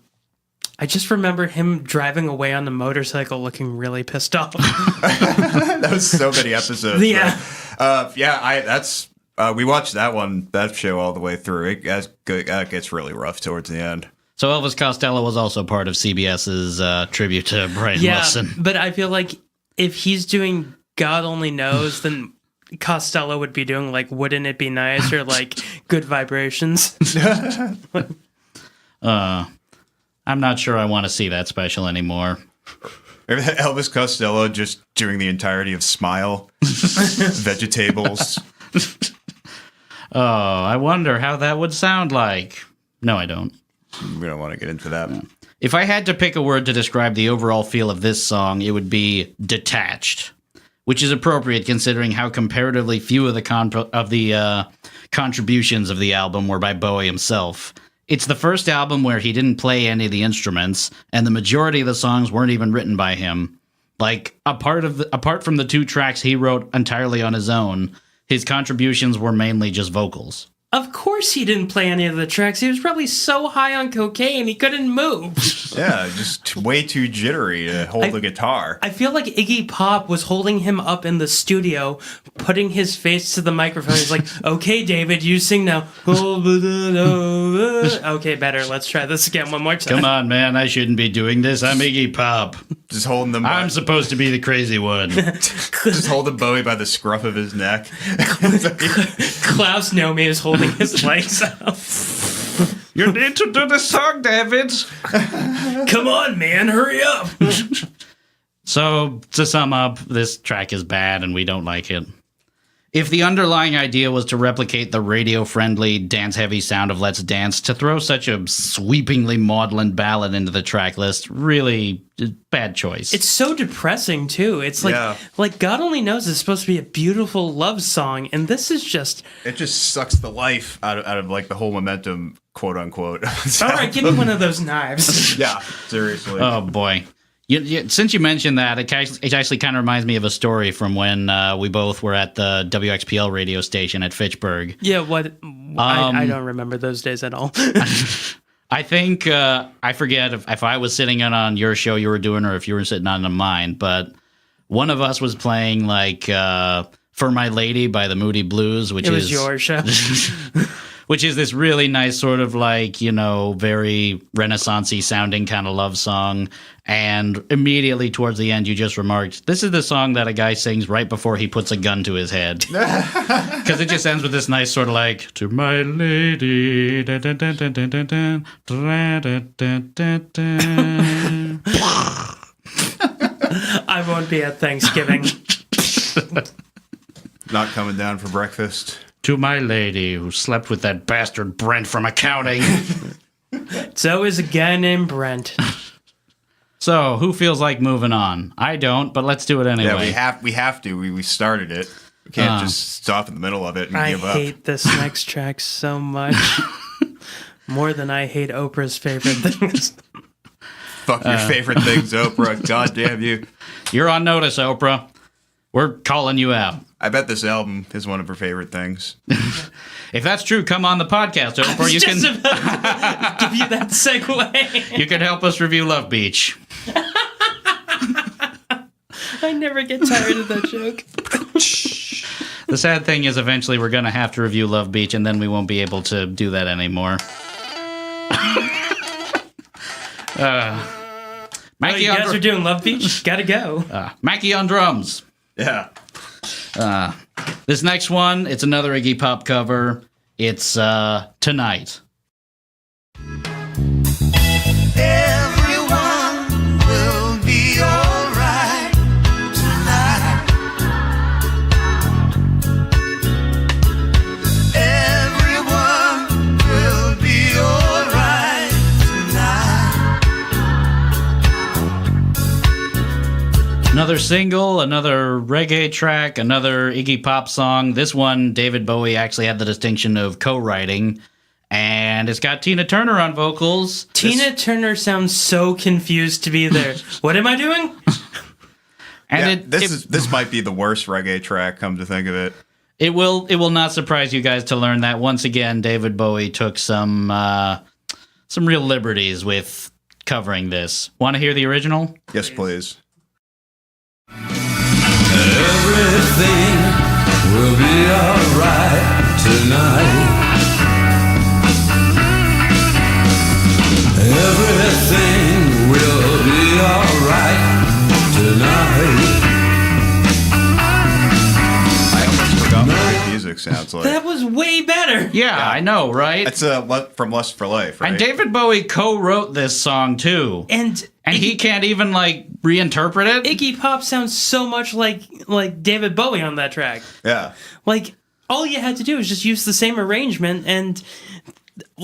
just remember him driving away on the motorcycle, looking really pissed off. That was so many episodes. Yeah. That's. We watched that show all the way through. It gets really rough towards the end. So Elvis Costello was also part of CBS's tribute to Brian Wilson. But I feel like if he's doing God Only Knows, then Costello would be doing like Wouldn't It Be Nice or like Good Vibrations. I'm not sure I want to see that special anymore. Elvis Costello just doing the entirety of Smile, Vegetables. Oh, I wonder how that would sound like. No, I don't. We don't want to get into that. If I had to pick a word to describe the overall feel of this song, it would be detached, which is appropriate considering how comparatively few of the contributions of the album were by Bowie himself. It's the first album where he didn't play any of the instruments, and the majority of the songs weren't even written by him. Like, apart from the 2 tracks he wrote entirely on his own, his contributions were mainly just vocals. Of course he didn't play any of the tracks. He was probably so high on cocaine he couldn't move. Yeah, just way too jittery to hold the guitar. I feel like Iggy Pop was holding him up in the studio, putting his face to the microphone. He's like, okay, David, you sing now. Okay, better. Let's try this again one more time. Come on, man. I shouldn't be doing this. I'm Iggy Pop. Just holding them. I'm supposed to be the crazy one. Just holding Bowie by the scruff of his neck. Klaus Nomi is holding his legs up. You need to do the song, David. Come on, man, hurry up. So, to sum up, this track is bad and we don't like it. If the underlying idea was to replicate the radio-friendly, dance-heavy sound of Let's Dance, to throw such a sweepingly maudlin ballad into the track list, really bad choice. It's so depressing, too. It's like God Only Knows is supposed to be a beautiful love song, and this is just... It just sucks the life out of like the whole momentum, quote-unquote. All right, give me one of those knives. Yeah, seriously. Oh, boy. Since you mentioned that, it actually kind of reminds me of a story from when we both were at the WXPL radio station at Fitchburg. Yeah, what? I don't remember those days at all. I think, I forget if I was sitting in on your show you were doing or if you were sitting on mine, but one of us was playing like For My Lady by the Moody Blues, which is your show. Which is this really nice sort of like, very Renaissance-y sounding kind of love song. And immediately towards the end, you just remarked, this is the song that a guy sings right before he puts a gun to his head. Because it just ends with this nice sort of like, to my lady. Da, da, da, da, da, da, da, da, da, da, da. I won't be at Thanksgiving. Not coming down for breakfast. To my lady who slept with that bastard Brent from accounting. It's always a guy named Brent. So, who feels like moving on? I don't, but let's do it anyway. Yeah, we have to. We started it. We can't just stop in the middle of it and give up. I hate this next track so much. More than I hate Oprah's favorite things. Fuck your favorite things, Oprah. God damn you. You're on notice, Oprah. We're calling you out. I bet this album is one of her favorite things. If that's true, come on the podcast, Oprah. You can give you that segue. You can help us review Love Beach. I never get tired of that joke. The sad thing is eventually we're going to have to review Love Beach, and then we won't be able to do that anymore. Mackie, you guys are doing Love Beach? Gotta go. Mackie on drums. Yeah. This next one, it's another Iggy Pop cover. It's Tonight. Everyone will be alright tonight. Everyone will be alright tonight. Another single, another reggae track, another Iggy Pop song. This one, David Bowie actually had the distinction of co-writing. And it's got Tina Turner on vocals. Tina Turner sounds so confused to be there. What am I doing? And this might be the worst reggae track, come to think of it. It will not surprise you guys to learn that once again David Bowie took some real liberties with covering this. Want to hear the original? Yes, please. Everything will be alright tonight. Everything will be alright tonight. I almost forgot what music sounds like. That was way better. Yeah, I know, right? It's from Lust for Life, right? And David Bowie co-wrote this song too. And he can't even like reinterpret it. Iggy Pop sounds so much like David Bowie on that track. Yeah. Like All you had to do is just use the same arrangement and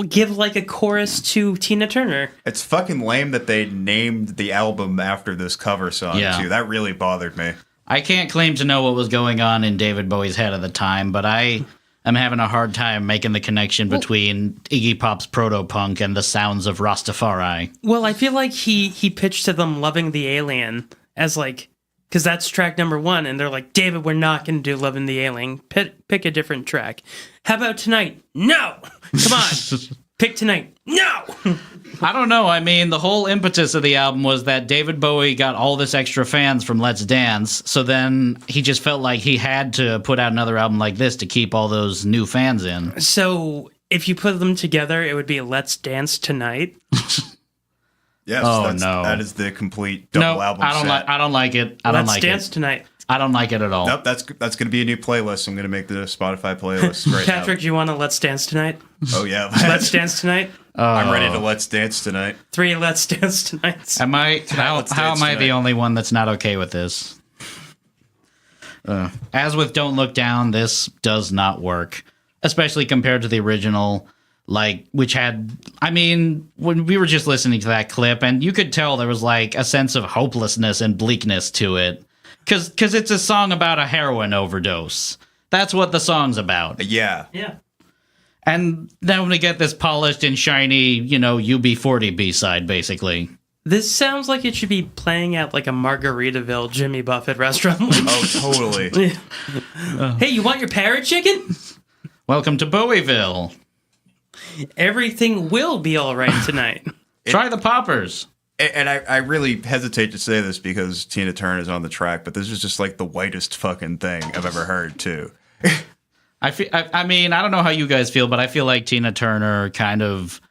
give like a chorus to Tina Turner. It's fucking lame that they named the album after this cover song, too. That really bothered me. I can't claim to know what was going on in David Bowie's head at the time, but I am having a hard time making the connection between Iggy Pop's proto-punk and the sounds of Rastafari. Well, I feel like he pitched to them Loving the Alien as like, because that's track number 1, and they're like, David, we're not going to do Loving the Alien. Pick a different track. How about Tonight? No! Come on! Pick Tonight. No! I don't know. I mean, the whole impetus of the album was that David Bowie got all this extra fans from Let's Dance, so then he just felt like he had to put out another album like this to keep all those new fans in. So if you put them together, it would be Let's Dance Tonight. Yes, no. That is the complete double album set. I don't like it. I don't like it. Let's Dance Tonight. I don't like it at all. Nope, that's going to be a new playlist. I'm going to make the Spotify playlist right Patrick, do you want to Let's Dance Tonight? Oh, yeah. Let's Dance Tonight? I'm ready to Let's Dance tonight. 3 Let's Dance Tonights. How am I the only one that's not okay with this? As with Don't Look Down, this does not work, especially compared to the original, like, which had, I mean, when we were just listening to that clip, and you could tell there was like a sense of hopelessness and bleakness to it, because it's a song about a heroin overdose. That's what the song's about. Yeah. Yeah. And then we get this polished and shiny, UB40 B-side, basically. This sounds like it should be playing at like a Margaritaville Jimmy Buffett restaurant. Oh, totally. Hey, you want your parrot chicken? Welcome to Bowieville. Everything will be all right tonight. Try the poppers. And I really hesitate to say this because Tina Turner is on the track, but this is just like the whitest fucking thing I've ever heard, too. I mean, I don't know how you guys feel, but I feel like Tina Turner kind of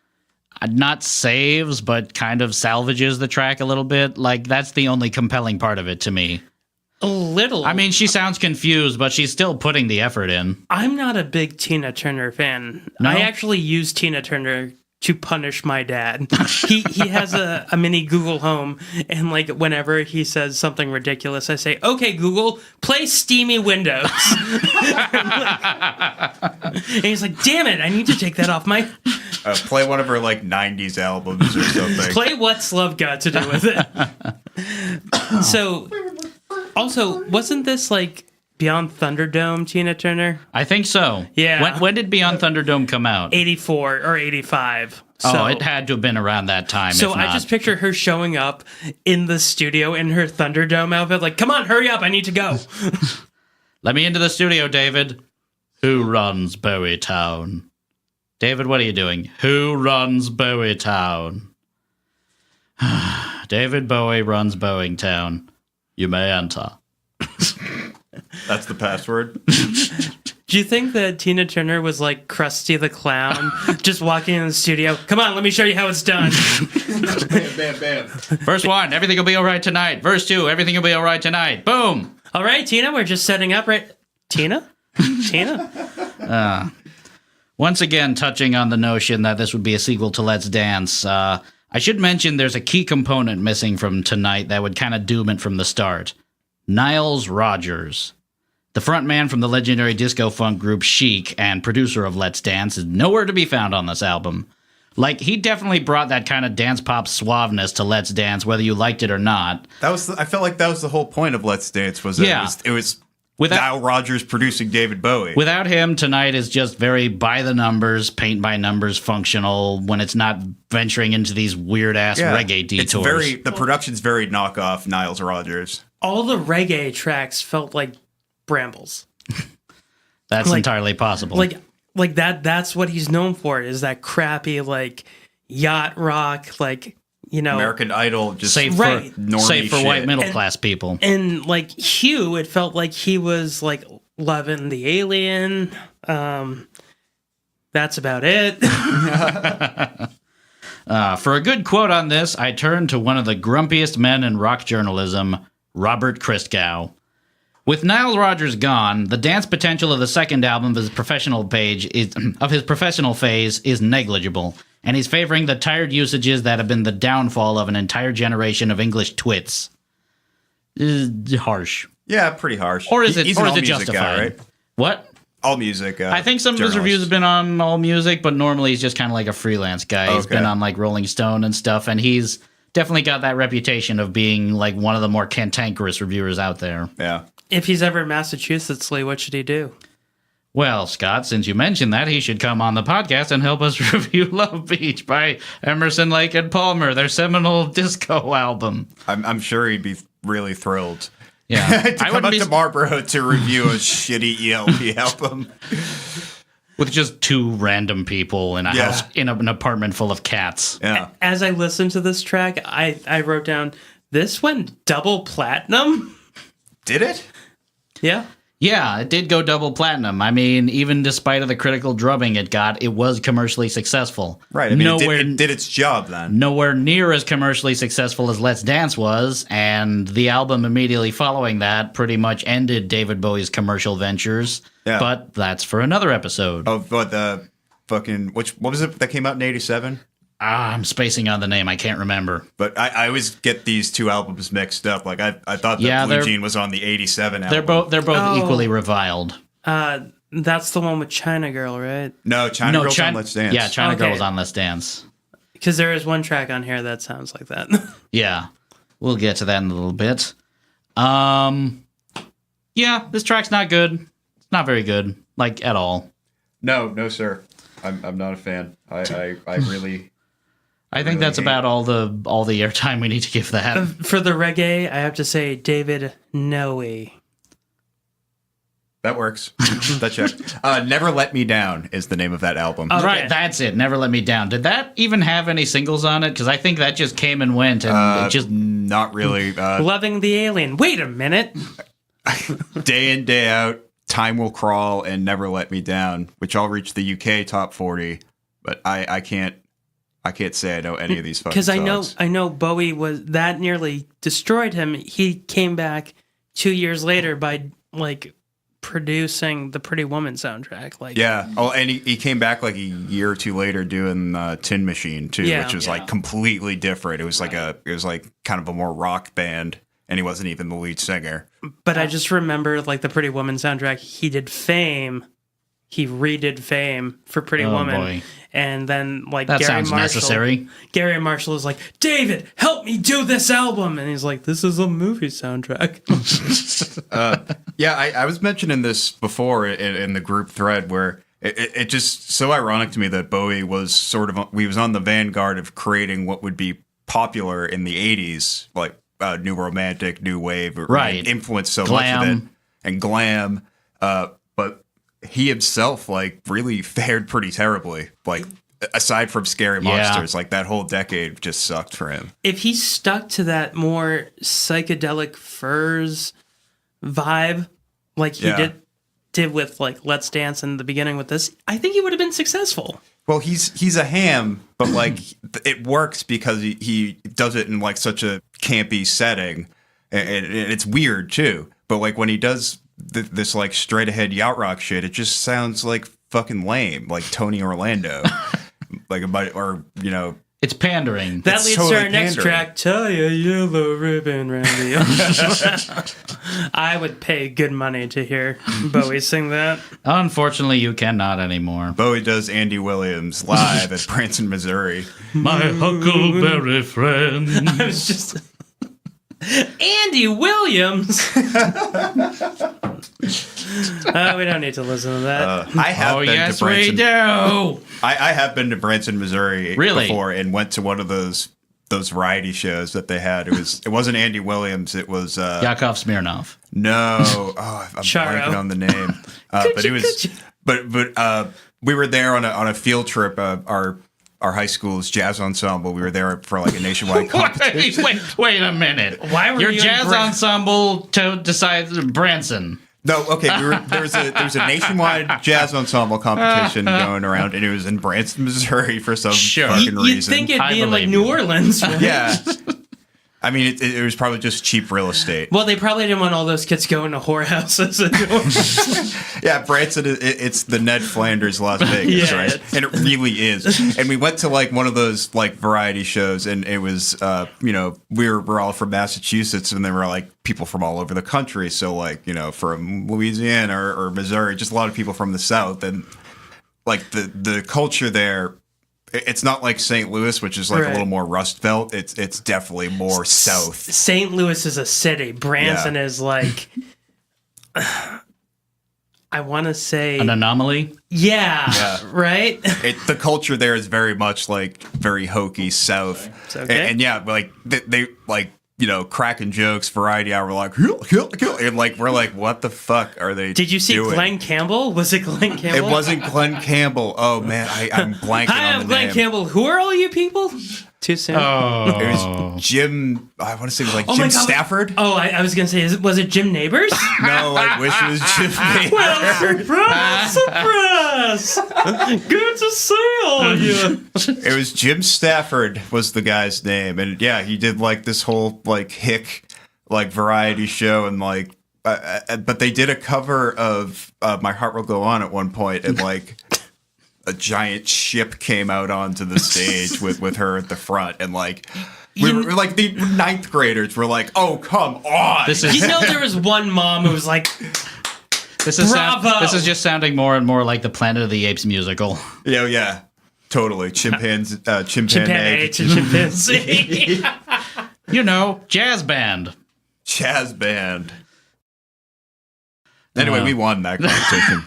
not saves, but kind of salvages the track a little bit. Like, that's the only compelling part of it to me. A little. I mean, she sounds confused, but she's still putting the effort in. I'm not a big Tina Turner fan. No? I actually use Tina Turner to punish my dad. He has a mini Google Home, and like whenever he says something ridiculous, I say, "Okay, Google, play Steamy Windows." And he's like, "Damn it, I need to take that off my." Play one of her like '90s albums or something. Play What's Love Got to Do with It. So, also, wasn't this like Beyond Thunderdome, Tina Turner? I think so. Yeah. When did Beyond Thunderdome come out? 84 or 85. So, it had to have been around that time. So if not. I just picture her showing up in the studio in her Thunderdome outfit, like, come on, hurry up, I need to go. Let me into the studio, David. Who runs Bowie Town? David, what are you doing? Who runs Bowie Town? David Bowie runs Bowie Town. You may enter. That's the password. Do you think that Tina Turner was like Krusty the Clown, just walking in the studio? Come on, let me show you how it's done. Bam, bam, bam. Verse 1, everything will be all right tonight. Verse 2, everything will be all right tonight. Boom. All right, Tina, we're just setting up right. Tina? Once again, touching on the notion that this would be a sequel to Let's Dance, I should mention there's a key component missing from Tonight that would kind of doom it from the start. Niles Rodgers. The frontman from the legendary disco funk group Chic and producer of Let's Dance is nowhere to be found on this album. Like, he definitely brought that kind of dance pop suaveness to Let's Dance, whether you liked it or not. I felt like that was the whole point of Let's Dance, was that it was Nile Rodgers producing David Bowie. Without him, Tonight is just very by the numbers, paint by numbers functional when it's not venturing into these weird ass reggae detours. The production's very knockoff Niles Rodgers. All the reggae tracks felt like Brambles. That's entirely possible. Like that's what he's known for, is that crappy like yacht rock, like, you know, American Idol, just safe for white middle class people. And like Hugh, it felt like he was like loving the alien. That's about it. For a good quote on this, I turn to one of the grumpiest men in rock journalism, Robert Christgau. With Nile Rodgers gone, the dance potential of the second album of his professional phase is negligible, and he's favoring the tired usages that have been the downfall of an entire generation of English twits. Harsh. Yeah, pretty harsh. Or is it He's an all music justified? guy, right? What? All music. I think some of his reviews have been on All Music, but normally he's just kind of like a freelance guy. He's been on like Rolling Stone and stuff, and he's definitely got that reputation of being like one of the more cantankerous reviewers out there. Yeah. If he's ever Massachusettsly, what should he do? Well, Scott, since you mentioned that, he should come on the podcast and help us review Love Beach by Emerson, Lake and Palmer, their seminal disco album. I'm sure he'd be really thrilled. Yeah. to come up to Marlboro to review a shitty ELP album. With just two random people in a house, in an apartment full of cats. Yeah. As I listened to this track, I wrote down, this went double platinum? Did it? Yeah. Yeah, it did go double platinum. I mean, even despite of the critical drubbing it got, it was commercially successful. Right. I mean, it did its job then. Nowhere near as commercially successful as Let's Dance was, and the album immediately following that pretty much ended David Bowie's commercial ventures. Yeah. But that's for another episode. Oh, but the fucking, what was it that came out in 87? I'm spacing on the name. I can't remember. But I always get these two albums mixed up. Like I thought that Blue Jean was on the 87 album. They're both equally reviled. That's the one with China Girl, right? No, China Girl's on Let's Dance. Yeah, China Girl was on Let's Dance. Because there is one track on here that sounds like that. Yeah. We'll get to that in a little bit. Yeah, this track's not good. It's not very good, like at all. No, sir. I'm not a fan. I really I think that's about all the airtime we need to give that. For the reggae, I have to say David Bowie. That works. That checks. Never Let Me Down is the name of that album. Okay. Right, that's it. Never Let Me Down. Did that even have any singles on it? Because I think that just came and went, and it just not really. Loving the Alien. Wait a minute. Day in, Day Out, Time Will Crawl, and Never Let Me Down, which all reached the UK top 40. But I can't say I know any of these fucking songs. Because I know Bowie was that nearly destroyed him. He came back 2 years later by like producing the Pretty Woman soundtrack. Like and he came back like a year or two later doing Tin Machine too, which was like completely different. It was like kind of a more rock band, and he wasn't even the lead singer. But I just remember like the Pretty Woman soundtrack. He did Fame. He redid Fame for Pretty Woman. Boy. And then, like, that sounds necessary. Gary Marshall is like, David, help me do this album. And he's like, this is a movie soundtrack. I was mentioning this before in the group thread where it just so ironic to me that Bowie was he was on the vanguard of creating what would be popular in the 80s, like new romantic, new wave, right? Influenced so glam. much of it, and glam. But he himself like really fared pretty terribly. Like aside from Scary Monsters, like that whole decade just sucked for him. If he stuck to that more psychedelic furs vibe, like he did with like Let's Dance in the beginning with this, I think he would have been successful. Well, he's a ham, but like it works because he does it in like such a campy setting, and it's weird too. But like when he does this like straight ahead yacht rock shit, it just sounds like fucking lame, like Tony Orlando, it's pandering. That leads to our next track, Tie a Yellow Ribbon Round the I would pay good money to hear Bowie sing that. Unfortunately, you cannot anymore. Bowie does Andy Williams live at Branson, Missouri. My huckleberry friend. I was just... Andy Williams. We don't need to listen to that. I have been to Branson. We do. I have been to Branson, Missouri before, and went to one of those variety shows that they had. It wasn't Andy Williams. It was Yakov Smirnoff. No, I'm blanking on the name. But it was. But we were there on a field trip. Our high school's jazz ensemble. We were there for like a nationwide competition. Wait a minute. Why were your you jazz ensemble decides Branson? No, okay. There was a nationwide jazz ensemble competition going around, and it was in Branson, Missouri for some fucking reason. You'd think it'd be in like New Orleans, right? Yeah. I mean, it was probably just cheap real estate. Well, they probably didn't want all those kids going to whorehouses. Yeah, Branson, it's the Ned Flanders Las Vegas, Yeah. right? And it really is. And we went to like one of those like variety shows, and it was, we're all from Massachusetts, and there were like people from all over the country. So like, from Louisiana or Missouri, just a lot of people from the South, and like the culture there. It's not like St. Louis, which is like a little more Rust Belt. It's definitely more south. St. Louis is a city. Branson is like, I want to say An anomaly? Yeah. Right? The culture there is very much like very hokey south. It's okay. And yeah, like they like, cracking jokes, variety hour, like, and like, we're like, what the fuck are they Did you see doing? Glenn Campbell? Was it Glenn Campbell? It wasn't Glenn Campbell. Oh man, I'm blanking Hi, on I'm the Glenn name. Campbell. Who are all you people? Too soon. Oh. It was Jim. I want to say it was like Oh my Jim God. Stafford. Oh, I was gonna say, was it Jim Neighbors? No, I wish it was Jim. Well, surprise! Good to see all of you. It was Jim Stafford was the guy's name, and yeah, he did like this whole like hick like variety show, and like, but they did a cover of "My Heart Will Go On" at one point, and like. A giant ship came out onto the stage with her at the front, and like we were like the ninth graders were like, "Oh, come on!" There was one mom who was like, This is Bravo! this is just sounding more and more like the Planet of the Apes musical. yeah, totally chimpanzee. chimpanzee to chimpanzee. Jazz band. Jazz band. Anyway, we won that competition.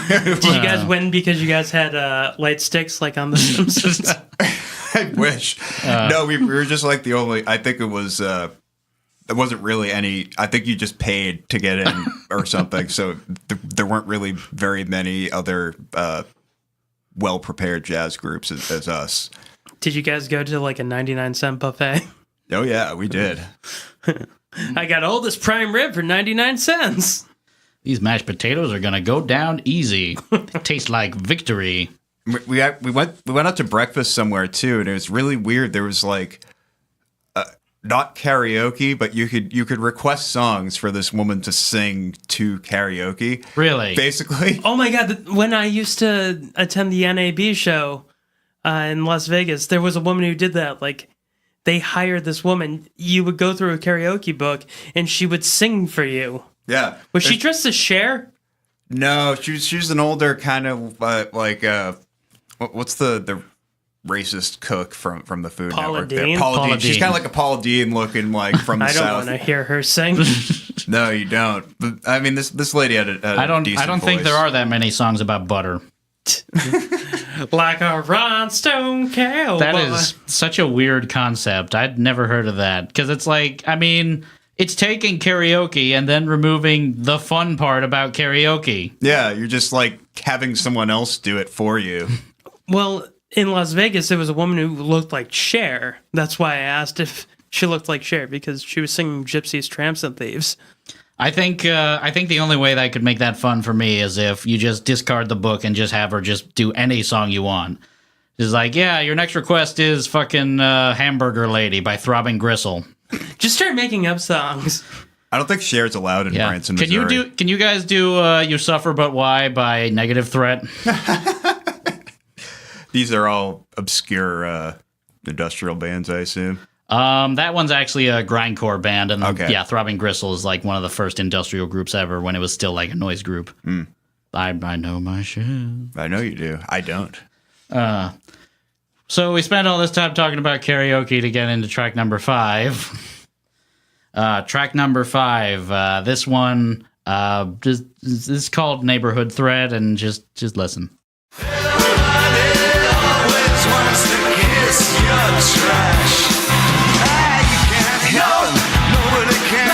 Did you guys win because you guys had light sticks like on The Simpsons? I wish. No, we were just like the only. I think it was. There wasn't really any. I think you just paid to get in or something. So there weren't really very many other well prepared jazz groups as us. Did you guys go to like a 99-cent buffet? Oh yeah, we did. I got all this prime rib for 99 cents. These mashed potatoes are gonna go down easy. They taste like victory. We went out to breakfast somewhere too, and it was really weird. There was like not karaoke, but you could request songs for this woman to sing to karaoke. Really? Basically. Oh my God. When I used to attend the NAB show in Las Vegas, there was a woman who did that. Like, they hired this woman. You would go through a karaoke book, and she would sing for you. Yeah. Was she dressed as Cher? No, she was an older kind of like what's the racist cook from the Food Paula Network? There? Deen? Paula Paula Deen. She's Deen. kind of like a Paula Deen looking like from the I don't South. want to hear her sing. No, you don't. But I mean, this lady had a I don't decent think voice. there are that many songs about butter. Like a rhinestone cowboy. That is such a weird concept. I'd never heard of that. Because it's like, I mean, it's taking karaoke and then removing the fun part about karaoke. Yeah, you're just like having someone else do it for you. Well, in Las Vegas, there was a woman who looked like Cher. That's why I asked if she looked like Cher, because she was singing Gypsies, Tramps, and Thieves. I think the only way that could make that fun for me is if you just discard the book and just have her just do any song you want. It's like, yeah, your next request is fucking Hamburger Lady by Throbbing Gristle. Just start making up songs. I don't think Cher's allowed in Branson, Missouri. Can you guys do You Suffer But Why by Negative Threat? These are all obscure industrial bands, I assume. That one's actually a grindcore band, and Okay. yeah, Throbbing Gristle is like one of the first industrial groups ever when it was still like a noise group. I know my shit. I know you do. I don't. So we spent all this time talking about karaoke to get into track number 5. Track number 5. This one this is called Neighborhood Thread, and just listen. Everybody always wants to kiss your trash. You can't help, nobody can.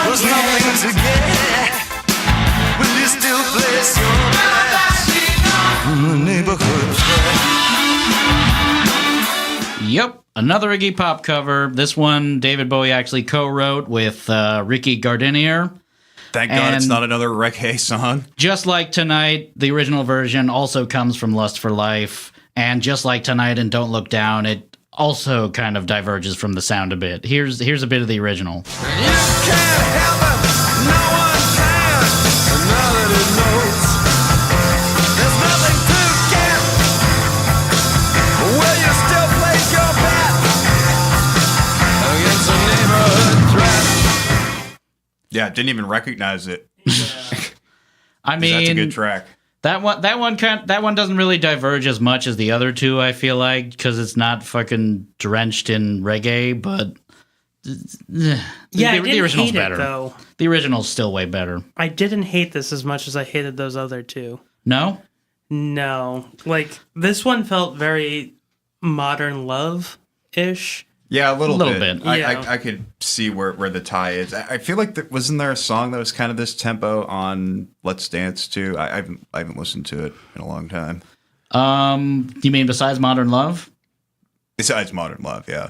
There's nothing to get. Will you still place your bets on the neighborhood thread? Yep, another Iggy Pop cover. This one David Bowie actually co-wrote with Ricky Gardinier. Thank God it's And- not another reggae song. Just Like Tonight, the original version also comes from Lust for Life. And Just Like Tonight and Don't Look Down, it also kind of diverges from the sound a bit. Here's a bit of the original. You can't help it, no one can. And now that it knows, there's nothing to get. Will you still place your bet against a neighborhood threat? Yeah, didn't even recognize it. I mean, That's a good track. That one doesn't really diverge as much as the other two, I feel like, because it's not fucking drenched in reggae, but the original's better. Though. The original's still way better. I didn't hate this as much as I hated those other two. No? No. Like, this one felt very Modern Love-ish. Yeah, a little bit. Yeah. I could see where the tie is. I feel like wasn't there a song that was kind of this tempo on Let's Dance too? I haven't listened to it in a long time. You mean besides Modern Love? Besides Modern Love, yeah.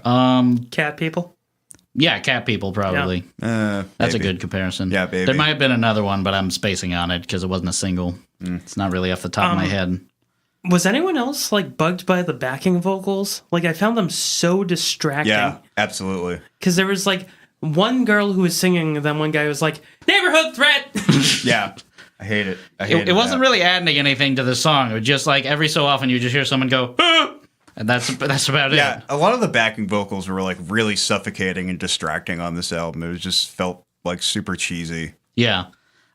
Cat People? Yeah, Cat People probably. That's That's a good comparison. Yeah, baby. There might have been another one, but I'm spacing on it because it wasn't a single. It's not really off the top of my head. Was anyone else, like, bugged by the backing vocals? Like, I found them so distracting. Yeah, absolutely. Because there was, like, one girl who was singing, and then one guy was like, neighborhood threat! Yeah, I hate it. It wasn't really adding anything to the song. It was just like every so often you just hear someone go, ah! And that's about it. Yeah, a lot of the backing vocals were like really suffocating and distracting on this album. It just felt like super cheesy. Yeah.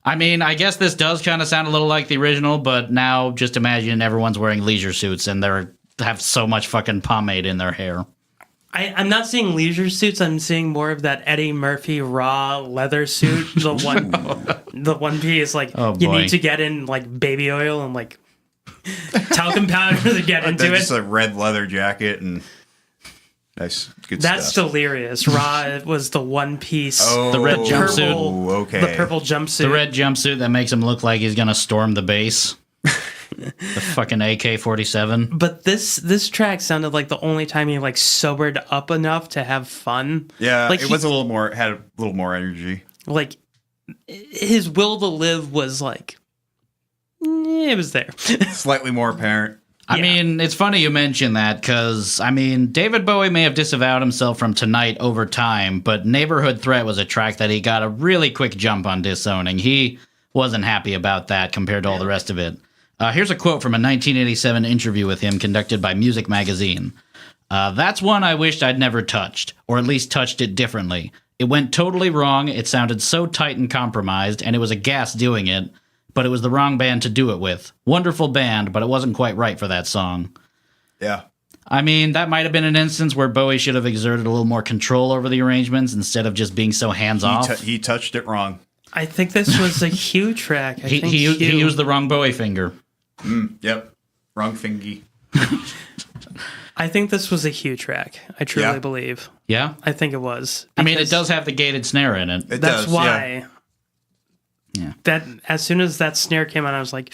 I mean, I guess this does kind of sound a little like the original, but now just imagine everyone's wearing leisure suits and they have so much fucking pomade in their hair. I'm not seeing leisure suits. I'm seeing more of that Eddie Murphy raw leather suit. The one piece, like, you need to get in, like, baby oil and, like, talcum powder to get into it. Just a red leather jacket and nice, good That's stuff. delirious. Raw was the one piece. The red jumpsuit. Okay. The purple jumpsuit. The red jumpsuit that makes him look like he's going to storm the base. The fucking AK-47. But this track sounded like the only time he, like, sobered up enough to have fun. Yeah, like it was had a little more energy. Like, his will to live was, like, it was there. Slightly more apparent. I mean, it's funny you mention that because, I mean, David Bowie may have disavowed himself from Tonight over time, but Neighborhood Threat was a track that he got a really quick jump on disowning. He wasn't happy about that compared to all the rest of it. Here's a quote from a 1987 interview with him conducted by Music Magazine. That's one I wished I'd never touched, or at least touched it differently. It went totally wrong, it sounded so tight and compromised, and it was a gas doing it. But it was the wrong band to do it with. Wonderful band, but it wasn't quite right for that song. Yeah. I mean, that might have been an instance where Bowie should have exerted a little more control over the arrangements instead of just being so hands-off. He touched it wrong. I think this was a Hugh track. He used the wrong Bowie finger. Yep. Wrong fingy. I think this was a Hugh track. I truly believe. Yeah? I think it was. I mean, it does have the gated snare in it. That's why. Yeah. That as soon as that snare came on, I was like,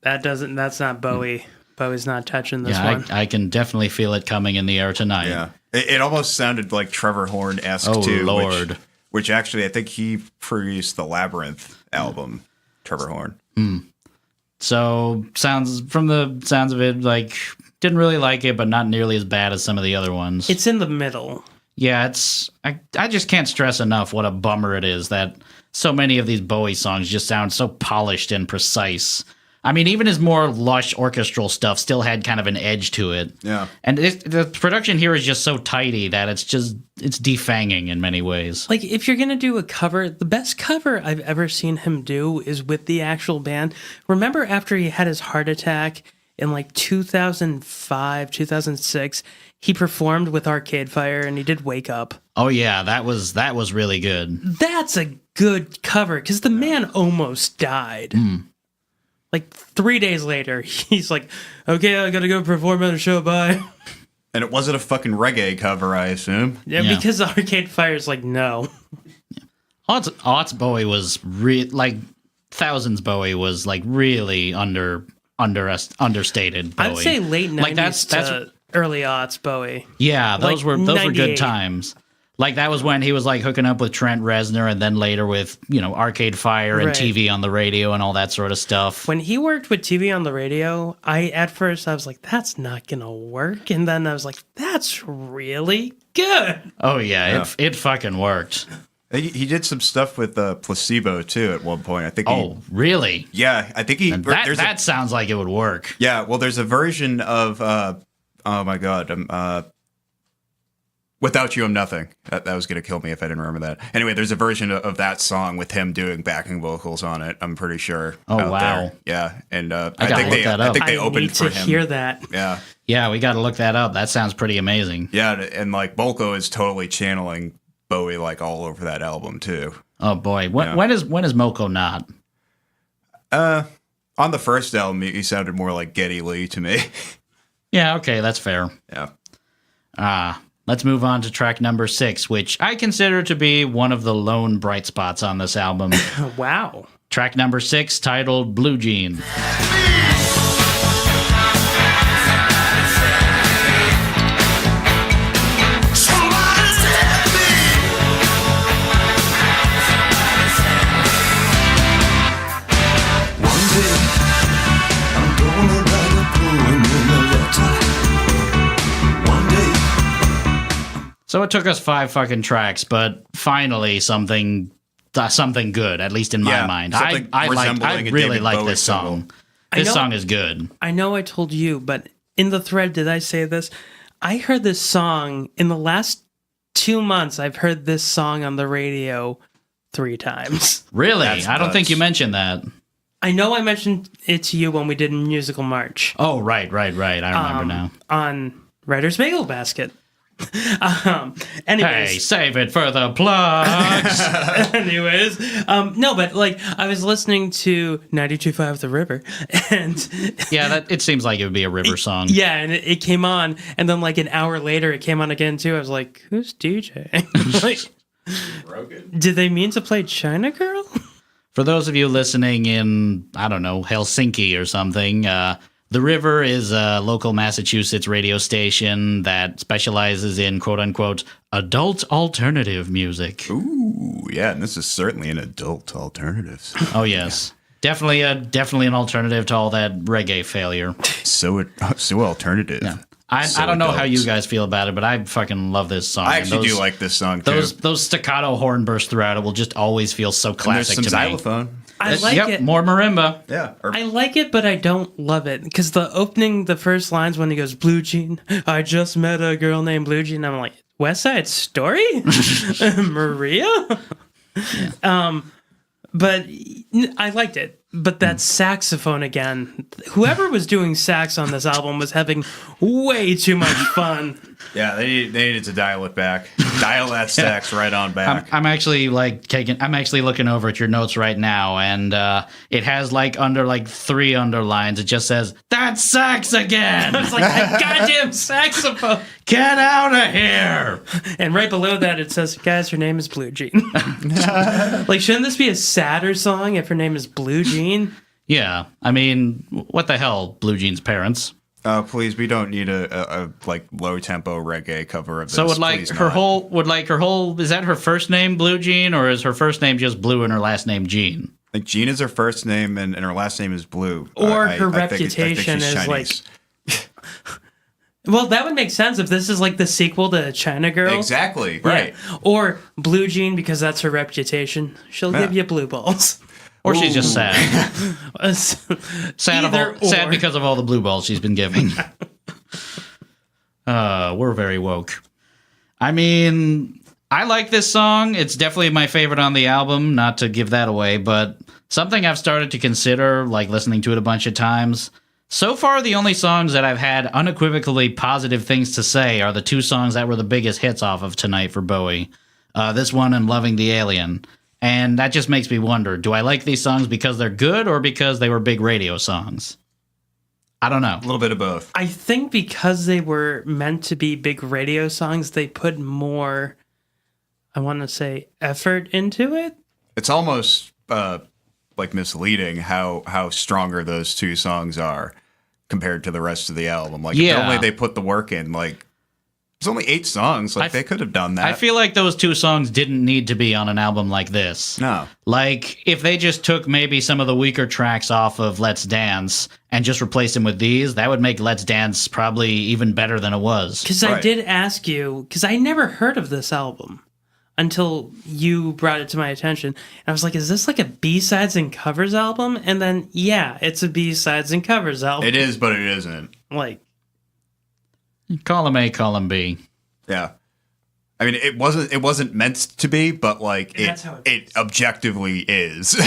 that's not Bowie. Bowie's not touching this one. I can definitely feel it coming in the air tonight. Yeah. It almost sounded like Trevor Horn-esque too. Lord. Which actually, I think he produced the Labyrinth album, Trevor Horn. So from the sounds of it, like, didn't really like it, but not nearly as bad as some of the other ones. It's in the middle. Yeah, I just can't stress enough what a bummer it is that so many of these Bowie songs just sound so polished and precise. I mean, even his more lush orchestral stuff still had kind of an edge to it. Yeah. And the production here is just so tidy that it's defanging in many ways. Like, if you're going to do a cover, the best cover I've ever seen him do is with the actual band. Remember after he had his heart attack in, like, 2005, 2006, he performed with Arcade Fire and he did Wake Up. Oh, yeah, that was really good. That's a good cover because the man almost died. Like 3 days later, he's like, okay, I gotta go perform at a show, bye. And it wasn't a fucking reggae cover, I assume. Yeah, because Arcade Fire's like, no. Aughts Bowie was Thousands Bowie was like really understated Bowie. I'd say late 90s like that's to early aughts Bowie. Yeah, those like were good 98. times. Like that was when he was like hooking up with Trent Reznor, and then later with Arcade Fire and Right. TV on the radio and all that sort of stuff. When he worked with TV on the radio, at first I was like, that's not gonna work, and then I was like, that's really good. Oh yeah, it fucking worked. He did some stuff with Placebo too at one point. I think. Oh really? Yeah, I think he. And that sounds like it would work. Yeah, well, there's a version of oh my god, Without You I'm Nothing. That was gonna kill me if I didn't remember that. Anyway, there's a version of that song with him doing backing vocals on it. I'm pretty sure. Oh, out wow. there. Yeah, and I gotta look that up. think they I opened need for to him. hear that. Yeah, Yeah, we got to look that up. That sounds pretty amazing. yeah, and like Bolko is totally channeling Bowie like all over that album too. Oh boy, when is Moko not? On the first album, he sounded more like Geddy Lee to me. Yeah, okay, that's fair. Yeah. Let's move on to track number 6, which I consider to be one of the lone bright spots on this album. Wow. Track number 6, titled Blue Jean. So it took us 5 fucking tracks, but finally something good, at least in my mind. something I resembling a really David like Bowie this song. single. This know- song is good. I know I told you, but in the thread, did I say this? I heard this song in the last 2 months. I've heard this song on the radio 3 times. Really? That's I don't think nuts. you mentioned that. I know I mentioned it to you when we did Musical March Oh, right. I remember now. on Writer's Bagel Basket. Hey, Anyways, save it for the plugs. no, but like I was listening to 92.5 The River, and Yeah, it seems like it would be a river song. yeah, and it came on, and then like an hour later it came on again too. I was like, who's DJ? Like, did they mean to play China Girl? For those of you listening in, I don't know, Helsinki or something, The River is a local Massachusetts radio station that specializes in quote-unquote adult alternative music. Ooh, yeah, and this is certainly an adult alternative. Oh, yes. Definitely an alternative to all that reggae failure. So alternative. Yeah. I So don't know how adult. you guys feel about it, but I fucking love this song. I And actually those- do like this song too. those staccato horn bursts throughout it will just always feel so And there's classic some to me. xylophone. I like Yep, it. more marimba. Yeah. I like it, but I don't love it because the first lines when he goes Blue Jean, I just met a girl named Blue Jean. I'm like, West Side Story, Maria. But I liked it. But that saxophone again. Whoever was doing sax on this album was having way too much fun. Yeah, they needed to dial it back. Dial that sax right on back. I'm actually I'm actually looking over at your notes right now, and it has under 3 underlines. It just says that sax again. It's like that goddamn saxophone. Get out of here! And right below that it says, guys, her name is Blue Jean. Like, shouldn't this be a sadder song if her name is Blue Jean? Yeah, I mean, what the hell, Blue Jean's parents. Please, we don't need a like low tempo reggae cover of this. So would Please her not. whole is that her first name Blue Jean, or is her first name just Blue and her last name Jean? Like Jean is her first name and her last name is Blue. Or I her think reputation she's is Chinese. Well, that would make sense if this is like the sequel to China Girl. Exactly, Yeah. right. Or Blue Jean because that's her reputation. She'll give you blue balls. Or she's just sad. Either Sad or. because of all the blue balls she's been giving. We're very woke. I mean, I like this song. It's definitely my favorite on the album, not to give that away, but something I've started to consider, like listening to it a bunch of times. So far, the only songs that I've had unequivocally positive things to say are the 2 songs that were the biggest hits off of tonight for Bowie. This one and Loving the Alien. And that just makes me wonder, do I like these songs because they're good or because they were big radio songs? I don't know. A little bit of both. I think because they were meant to be big radio songs, they put more, I want to say, effort into it. It's almost like misleading how stronger those 2 songs are compared to the rest of the album. Like if Yeah. only they put the work in, like It's only 8 songs. Like, they could have done that. I feel like those 2 songs didn't need to be on an album like this. No. Like, if they just took maybe some of the weaker tracks off of Let's Dance and just replaced them with these, that would make Let's Dance probably even better than it was. Because I did ask you, because I never heard of this album until you brought it to my attention. And I was like, is this like a B-sides and covers album? And then, yeah, it's a B-sides and covers album. It is, but it isn't. Like, Column A, column B. Yeah. I mean, it wasn't meant to be, but like it objectively is.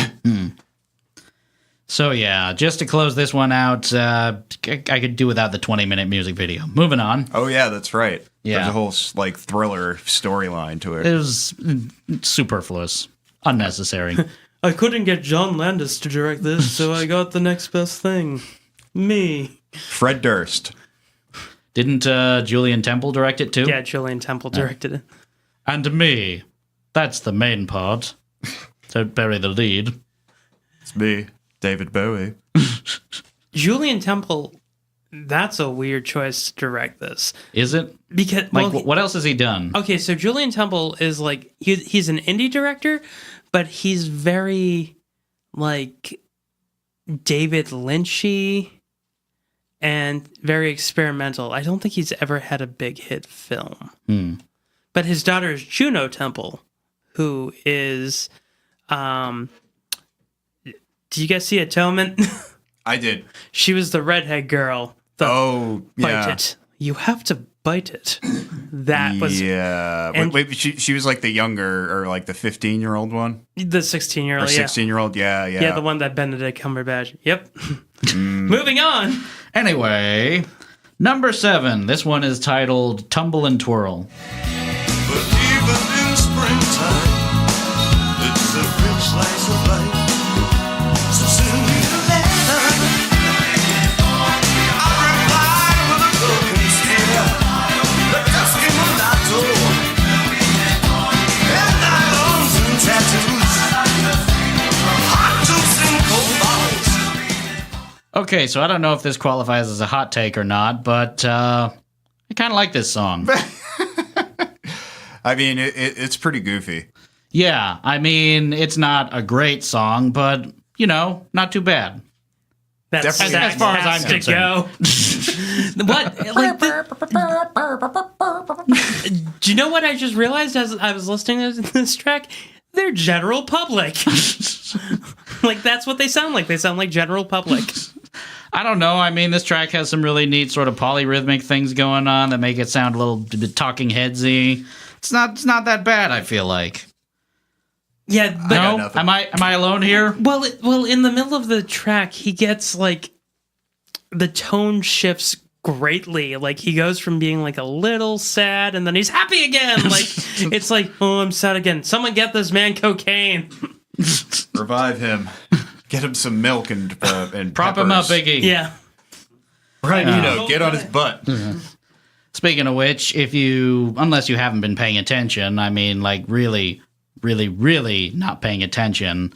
So yeah, just to close this one out, I could do without the 20-minute music video. Moving on. Oh yeah, that's right. Yeah. There's a whole like thriller storyline to it. It was superfluous, unnecessary. I couldn't get John Landis to direct this, so I got the next best thing. Me. Fred Durst. Didn't Julian Temple direct it too? Yeah, Julian Temple directed it. And me. That's the main part. Don't bury the lead. It's me, David Bowie. Julian Temple, that's a weird choice to direct this. Is it? Because Like, what else has he done? Okay, so Julian Temple is like he's an indie director, but he's very like David Lynchy and very experimental. I don't think he's ever had a big hit film. But his daughter is Juno Temple, who is do you guys see Atonement? I did. She was the redhead girl. Oh, yeah. Bite it. You have to bite it. That was yeah. Wait, she was like the younger or like the 15-year-old one the 16-year-old. or 16-year-old. Yeah, yeah. Yeah, the one that Benedict Cumberbatch. Yep. Moving on. Anyway, number 7. This one is titled Tumble and Twirl. But even in springtime, it's a rich slice of life. So send me a letter. I reply with a broken stare, the dusky mulatto, and nylons and tattoos, hot juice and cold bottles. Okay, so I don't know if this qualifies as a hot take or not, but I kind of like this song. I mean, it's pretty goofy. Yeah, I mean, it's not a great song, but, you know, not too bad. That's Definitely as far as I'm to go. What? Like do you know what I just realized as I was listening to this track? They're general public. Like, that's what they sound like. They sound like general public. I don't know. I mean, this track has some really neat sort of polyrhythmic things going on that make it sound a little bit Talking Headsy. It's not that bad, I feel like. Yeah, but No? Am I alone here? well, in the middle of the track, he gets like the tone shifts greatly. Like, he goes from being like a little sad and then he's happy again. Like, it's like, oh, I'm sad again. Someone get this man cocaine. Revive him. Get him some milk and Prop him up, peppers. Iggy. Yeah. Right, get on his butt. Speaking of which, unless you haven't been paying attention, I mean, like, really, really, really not paying attention,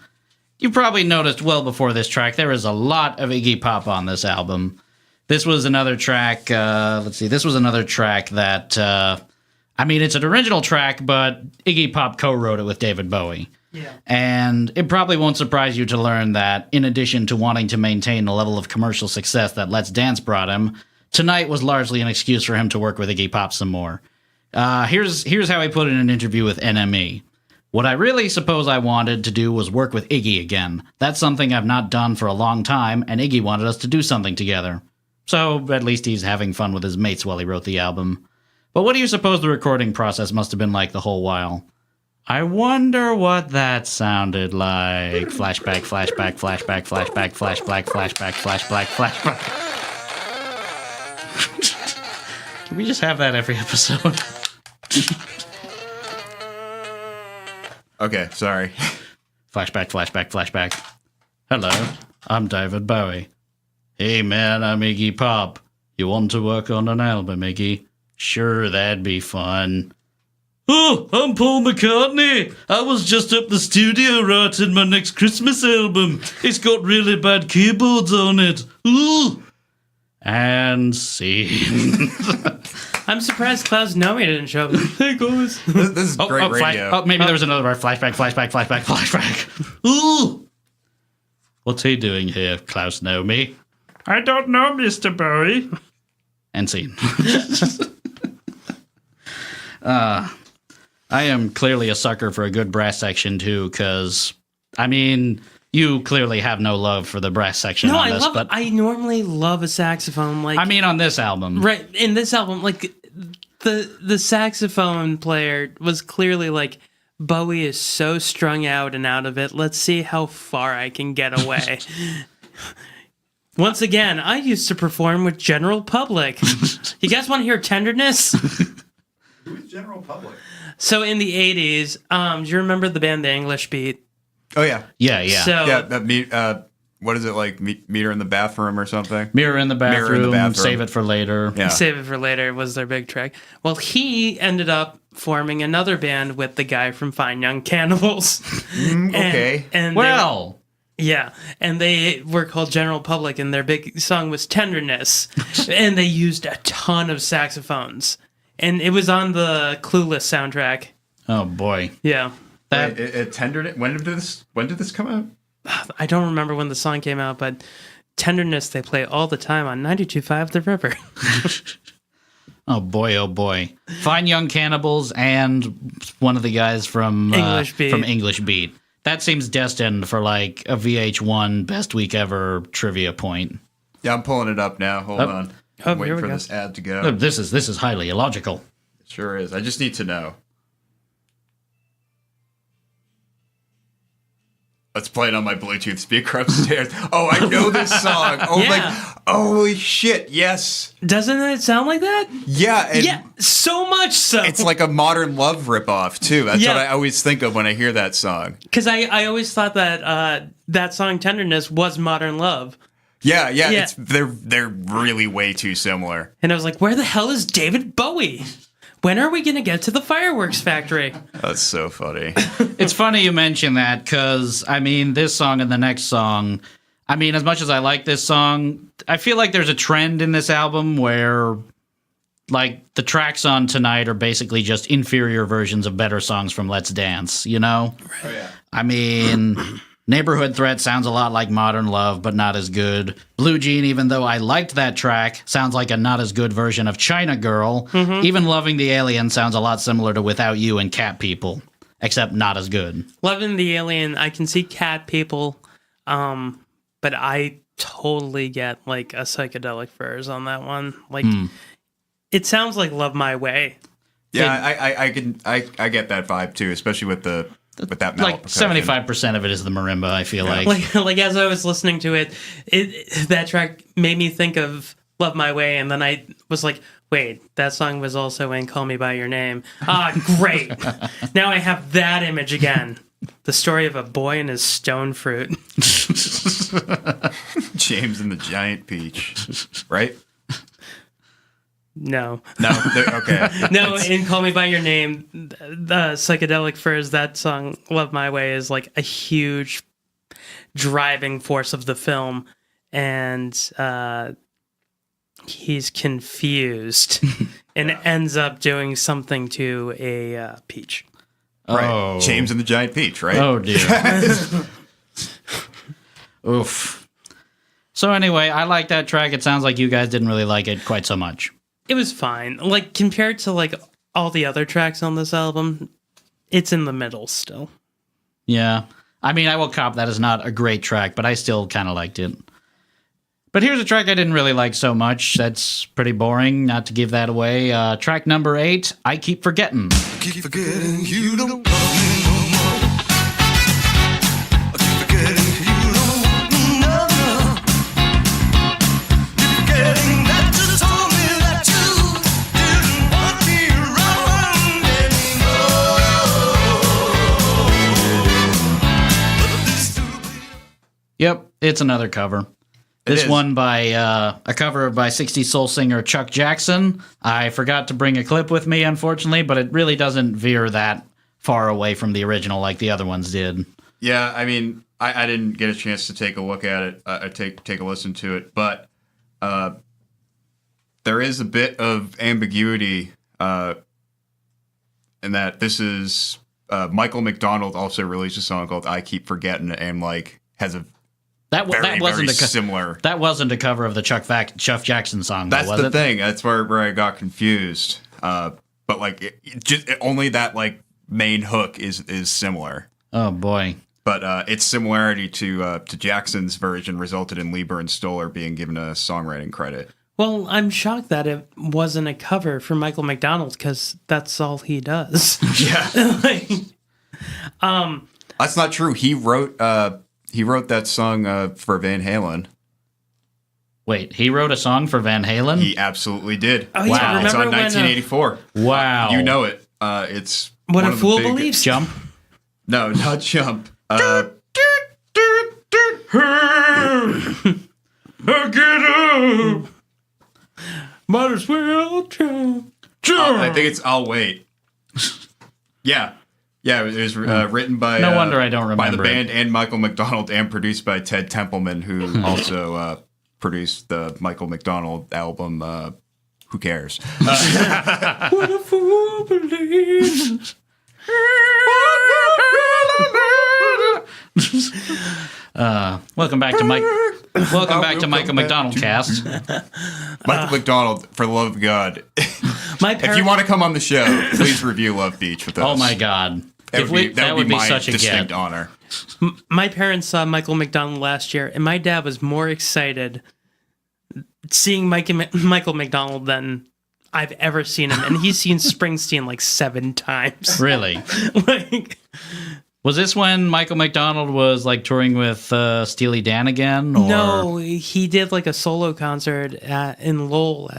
you probably noticed well before this track, there is a lot of Iggy Pop on this album. This was another track, this was another track that, I mean, it's an original track, but Iggy Pop co-wrote it with David Bowie. Yeah. And it probably won't surprise you to learn that, in addition to wanting to maintain the level of commercial success that Let's Dance brought him, Tonight was largely an excuse for him to work with Iggy Pop some more. Here's how he put it in an interview with NME. What I really suppose I wanted to do was work with Iggy again. That's something I've not done for a long time, and Iggy wanted us to do something together. So, at least he's having fun with his mates while he wrote the album. But what do you suppose the recording process must have been like the whole while? I wonder what that sounded like. Flashback, flashback, flashback, flashback, flashback, flashback, flashback, flashback. Can we just have that every episode? Okay, sorry. Flashback, flashback, flashback. Hello, I'm David Bowie. Hey man, I'm Iggy Pop. You want to work on an album, Iggy? Sure, that'd be fun. Oh, I'm Paul McCartney. I was just up the studio writing my next Christmas album. It's got really bad keyboards on it. Ooh. And scene. I'm surprised Klaus Nomi didn't show up. Hey, guys. This is great radio. Maybe there was another flashback. Ooh! What's he doing here, Klaus Nomi? I don't know, Mr. Bowie. End scene. I am clearly a sucker for a good brass section, too, because, I mean, you clearly have no love for the brass section on this. But I normally love a saxophone. Like, I mean, on this album. Right, in this album, like, the saxophone player was clearly like, Bowie is so strung out and out of it. Let's see how far I can get away. Once again, I used to perform with General Public. You guys want to hear tenderness? Who's General Public? So in the 80s, do you remember the band The English Beat? Oh, yeah. Yeah. So, What is it, like, meter in the bathroom or something? Mirror in the bathroom, Save It for Later. Yeah. Save It for Later was their big track. Well, he ended up forming another band with the guy from Fine Young Cannibals. Okay. And they were called General Public, and their big song was Tenderness. And they used a ton of saxophones. And it was on the Clueless soundtrack. Oh, boy. Yeah. Tenderness. When did this come out? I don't remember when the song came out, but Tenderness they play all the time on 92.5 The River. Oh boy. Fine Young Cannibals and one of the guys from English Beat. That seems destined for like a VH1 Best Week Ever trivia point. Yeah, I'm pulling it up now. Hold on. I'm waiting for this ad to go. Oh, this is highly illogical. It sure is. I just need to know. Let's play it on my Bluetooth speaker upstairs. Oh, I know this song. Oh, Yeah. holy shit, yes. Doesn't it sound like that? Yeah. Yeah, so much so. It's like a Modern Love ripoff, too. That's Yeah. what I always think of when I hear that song. Because I always thought that that song Tenderness was Modern Love. Yeah. Yeah. They're really way too similar. And I was like, where the hell is David Bowie? When are we going to get to the fireworks factory? That's so funny. It's funny you mention that because, I mean, this song and the next song, I mean, as much as I like this song, I feel like there's a trend in this album where, like, the tracks on Tonight are basically just inferior versions of better songs from Let's Dance, you know? Oh, yeah. I mean, Neighborhood Threat sounds a lot like Modern Love, but not as good. Blue Jean, even though I liked that track, sounds like a not as good version of China Girl. Mm-hmm. Even Loving the Alien sounds a lot similar to Without You and Cat People, except not as good. Loving the Alien, I can see Cat People, but I totally get like a psychedelic furs on that one. Like, it sounds like Love My Way. Yeah, I get that vibe too, especially with that metal Like percussion. 75% of it is the marimba, I feel like. Like as I was listening to it, that track made me think of Love My Way, and then I was like, wait, that song was also in Call Me By Your Name. Ah, great. Now I have that image again. The story of a boy and his stone fruit. James and the Giant Peach, right? No. Okay. No, in Call Me By Your Name, the psychedelic furs, that song, Love My Way, is like a huge driving force of the film. And he's confused and ends up doing something to a peach. Right. Oh. James and the Giant Peach, right? Oh, dear. Oof. So anyway, I like that track. It sounds like you guys didn't really like it quite so much. It was fine. Like, compared to, like, all the other tracks on this album, it's in the middle still. Yeah. I mean, I will cop that is not a great track, but I still kind of liked it. But here's a track I didn't really like so much. That's pretty boring, not to give that away. Track number 8, I Keep Forgetting. Keep forgetting you don't love me no more. I keep forgetting you don't want me no more. Keep forgetting that you told me that you didn't want me around anymore. But this too. Yep, it's another cover. This one by a cover by 60s soul singer Chuck Jackson. I forgot to bring a clip with me, unfortunately, but it really doesn't veer that far away from the original like the other ones did. Yeah, I mean, I didn't get a chance to take a look at it, take a listen to it, but there is a bit of ambiguity in that this is Michael McDonald also released a song called "I Keep Forgetting" and like has a That very wasn't similar. That wasn't a cover of the Chuck Jackson song. That's though, was the it? thing. That's where I got confused. But like, only that like main hook is similar. Oh boy. But its similarity to Jackson's version resulted in Lieber and Stoller being given a songwriting credit. Well, I'm shocked that it wasn't a cover for Michael McDonald because that's all he does. Yeah, Like, that's not true. He wrote that song for Van Halen. Wait, he wrote a song for Van Halen? He absolutely did. Oh, yeah, Wow. It's on remember when, 1984. Wow. You know it. It's What one a of the Fool big- Believes? Jump. No, not Jump. Get up. Might as well jump. I think it's I'll Wait. Yeah. Yeah, it was written by... No wonder I don't by the remember band and Michael McDonald and produced by Ted Templeman, who also produced the Michael McDonald album, Who Cares? What a fool believes. Welcome back to Mike. Welcome back to Michael McDonald cast. Michael McDonald, for the love of God. My If you parents, want to come on the show, please review Love Beach with us. Oh my God! That would be my such a distinct get. honor. my parents saw Michael McDonald last year, and my dad was more excited seeing Michael McDonald than I've ever seen him, and he's seen Springsteen like 7 times. Really? Like, Was this when Michael McDonald was like touring with Steely Dan again? Or? no, he did like a solo concert in Lowell.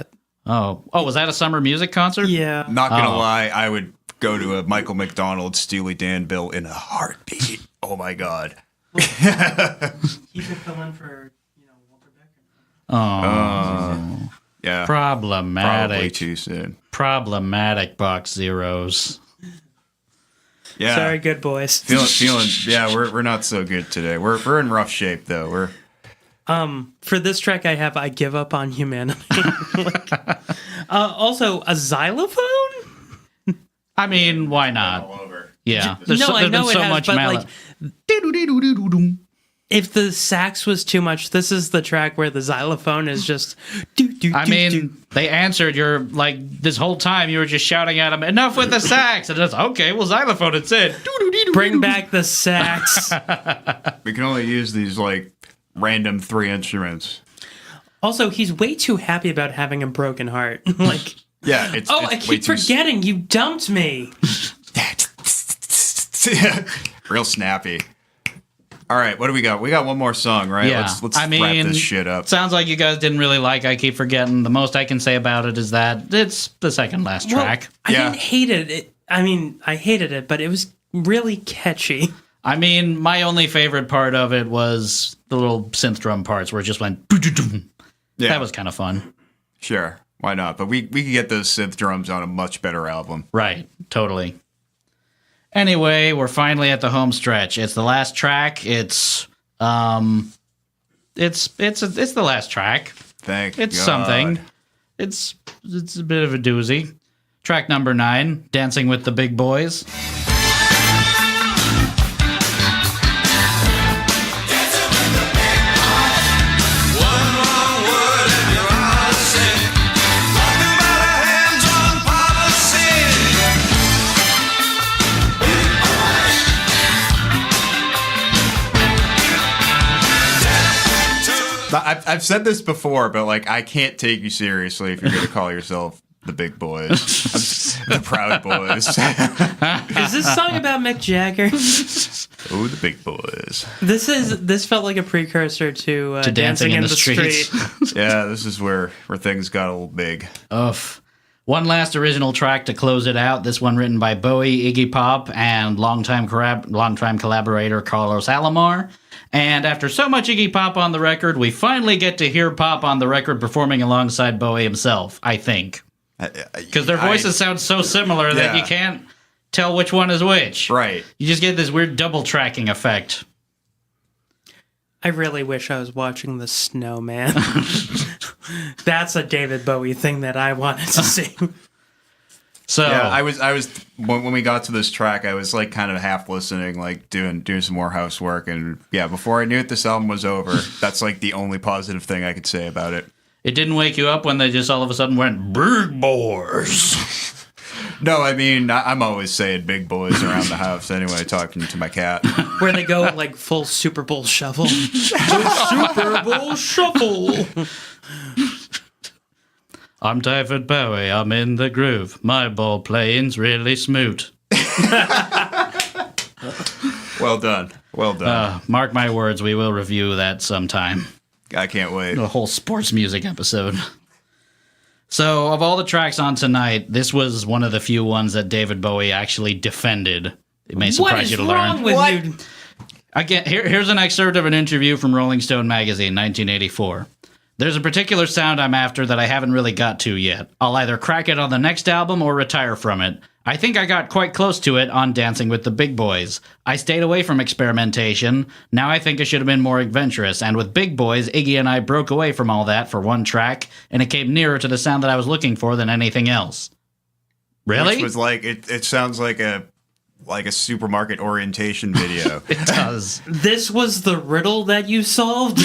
Oh, was that a summer music concert? Yeah. Not going to Oh. lie, I would go to a Michael McDonald Steely Dan bill in a heartbeat. Oh my God. He could fill in for, Walter Becker. Oh, Yeah. problematic. Probably too soon. Problematic box zeros. Yeah. Sorry, good boys. Feeling. Yeah, we're not so good today. We're in rough shape though. We're For this track, I give up on humanity. Also, a xylophone? I mean, why not? all over. Yeah. No, There's I know been it so has, much but, mallet. If the sax was too much, this is the track where the xylophone is just. I mean, they answered. You're like this whole time you were just shouting at him, "Enough with the sax!" And it's okay. Well, xylophone. It said, bring back the sax. We can only use these like random 3 instruments. Also, he's way too happy about having a broken heart. Like, Yeah, it's oh, it's I way keep too forgetting you dumped me. Real snappy. All right, what do we got? We got one more song, right? Yeah. Let's I mean, wrap this shit up. Sounds like you guys didn't really like I Keep Forgetting. The most I can say about it is that it's the second last track. I Yeah. didn't hate it. I hated it, but it was really catchy. I mean, my only favorite part of it was the little synth drum parts where it just went. "Doo-doo-doo." Yeah, That was kind of fun. sure. Why not? But we could get those synth drums on a much better album. Right. Totally. Anyway, we're finally at the home stretch. It's the last track. It's the last track. Thank It's God. something. It's a bit of a doozy. Track number 9, Dancing with the Big Boys. One wrong word and you're out of sync. Talking about a hands-on policy. I've said this before, but like I can't take you seriously if you're going to call yourself the Big Boys, the Proud Boys. Is this song about Mick Jagger? Oh, the Big Boys. This felt like a precursor to Dancing in the Street. Streets. Yeah, this is where things got a little big. Oof. One last original track to close it out. This one written by Bowie, Iggy Pop, and longtime collaborator Carlos Alomar. And after so much Iggy Pop on the record, we finally get to hear Pop on the record performing alongside Bowie himself, I think. Because their voices sound so similar that Yeah. you can't tell which one is which. Right. You just get this weird double tracking effect. I really wish I was watching The Snowman. That's a David Bowie thing that I wanted to see. So Yeah, I was when we got to this track, I was like kind of half listening, like doing some more housework, and yeah, before I knew it, this album was over. That's like the only positive thing I could say about it. it didn't wake you up when they just all of a sudden went big boys. No, I mean I'm always saying big boys around the house anyway, talking to my cat. Where they go like full Super Bowl shuffle. Super Bowl shuffle. I'm David Bowie. I'm in the groove. My ball playing's really smooth. Well done, well done. Mark my words, we will review that sometime. I can't wait. A whole sports music episode. So, of all the tracks on tonight, this was one of the few ones that David Bowie actually defended. It may What surprise is you to wrong learn. with you? Again, here's an excerpt of an interview from Rolling Stone magazine, 1984. There's a particular sound I'm after that I haven't really got to yet. I'll either crack it on the next album or retire from it. I think I got quite close to it on Dancing with the Big Boys. I stayed away from experimentation. Now I think I should have been more adventurous. And with Big Boys, Iggy and I broke away from all that for one track, and it came nearer to the sound that I was looking for than anything else. Really? Which was like it sounds like a supermarket orientation video. It does. This was the riddle that you solved?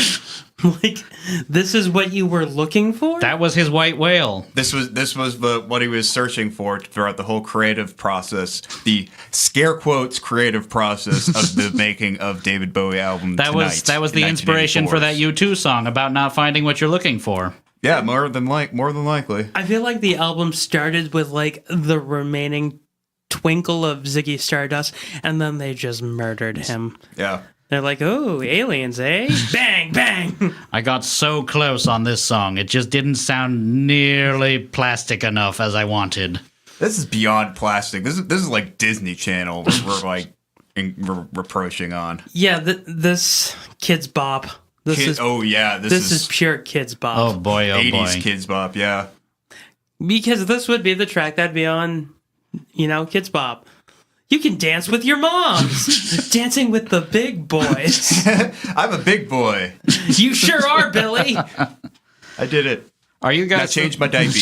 Like, this is what you were looking for? That was his white whale. This was what he was searching for throughout the whole creative process, the scare quotes creative process of the making of David Bowie album. That was the inspiration for that U2 song about not finding what you're looking for. Yeah, more than likely. I feel like the album started with, like, the remaining twinkle of Ziggy Stardust, and then they just murdered him. Yeah. They're like, oh, aliens, eh? Bang, bang. I got so close on this song. It just didn't sound nearly plastic enough as I wanted. This is beyond plastic. This is like Disney Channel. We're approaching on. Yeah, this Kids Bop. This is pure Kids Bop. Oh boy, oh 80s boy. Kids Bop, yeah. Because this would be the track that'd be on, Kids Bop. You can dance with your moms. Dancing with the big boys. I'm a big boy. You sure are, Billy. I did it. Are you I guys changed my diaper.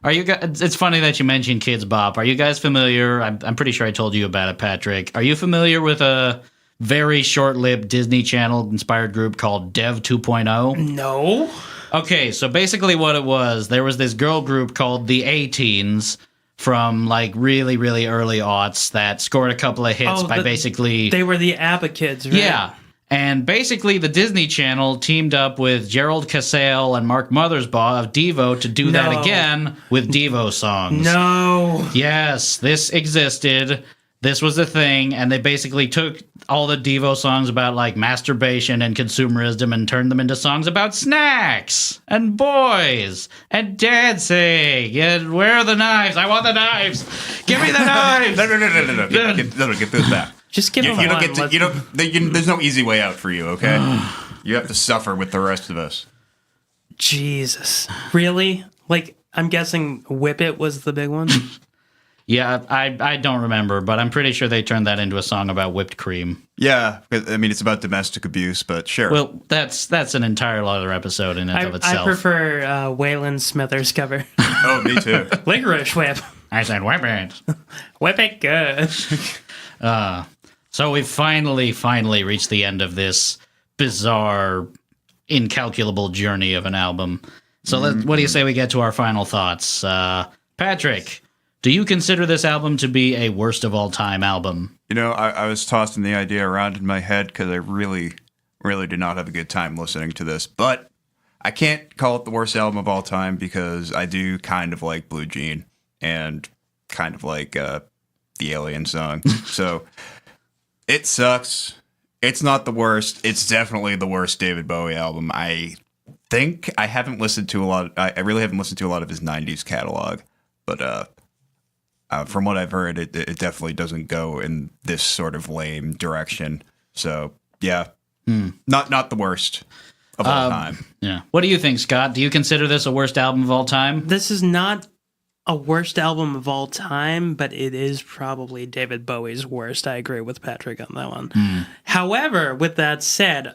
Are you guys? It's funny that you mentioned Kids Bop. Are you guys familiar? I'm pretty sure I told you about it, Patrick. Are you familiar with a very short-lived Disney Channel inspired group called Dev 2.0? No. Okay, so basically what it was, there was this girl group called the A-Teens from like really, really early aughts that scored a couple of hits by basically... They were the ABBA kids, right? Yeah. And basically the Disney Channel teamed up with Gerald Casale and Mark Mothersbaugh of Devo to do that again with Devo songs. No. Yes, this existed. This was a thing, and they basically took all the Devo songs about like masturbation and consumerism and turned them into songs about snacks and boys and dancing and where are the knives? I want the knives. Give me the knives. No, get those back. Just give them You don't one. get to, there's no easy way out for you, okay? You have to suffer with the rest of us. Jesus. Really? Like, I'm guessing Whip It was the big one? Yeah, I don't remember, but I'm pretty sure they turned that into a song about whipped cream. Yeah, I mean, it's about domestic abuse, but sure. Well, that's an entire other episode in and of itself. I prefer Waylon Smithers' cover. Oh, me too. Licorice Whip. I said whip it. Whip it good. So we've finally reached the end of this bizarre, incalculable journey of an album. So what do you say we get to our final thoughts? Patrick, do you consider this album to be a worst of all time album? You know, I was tossing the idea around in my head because I really, really did not have a good time listening to this. But I can't call it the worst album of all time because I do kind of like Blue Jean and kind of like the Alien song. So it sucks. It's not the worst. It's definitely the worst David Bowie album. I think I haven't listened to a lot. I really haven't listened to a lot of his 90s catalog. But from what I've heard, it definitely doesn't go in this sort of lame direction. So, yeah, not the worst of all time. Yeah. What do you think, Scott? Do you consider this a worst album of all time? This is not a worst album of all time, but it is probably David Bowie's worst. I agree with Patrick on that one. However, with that said,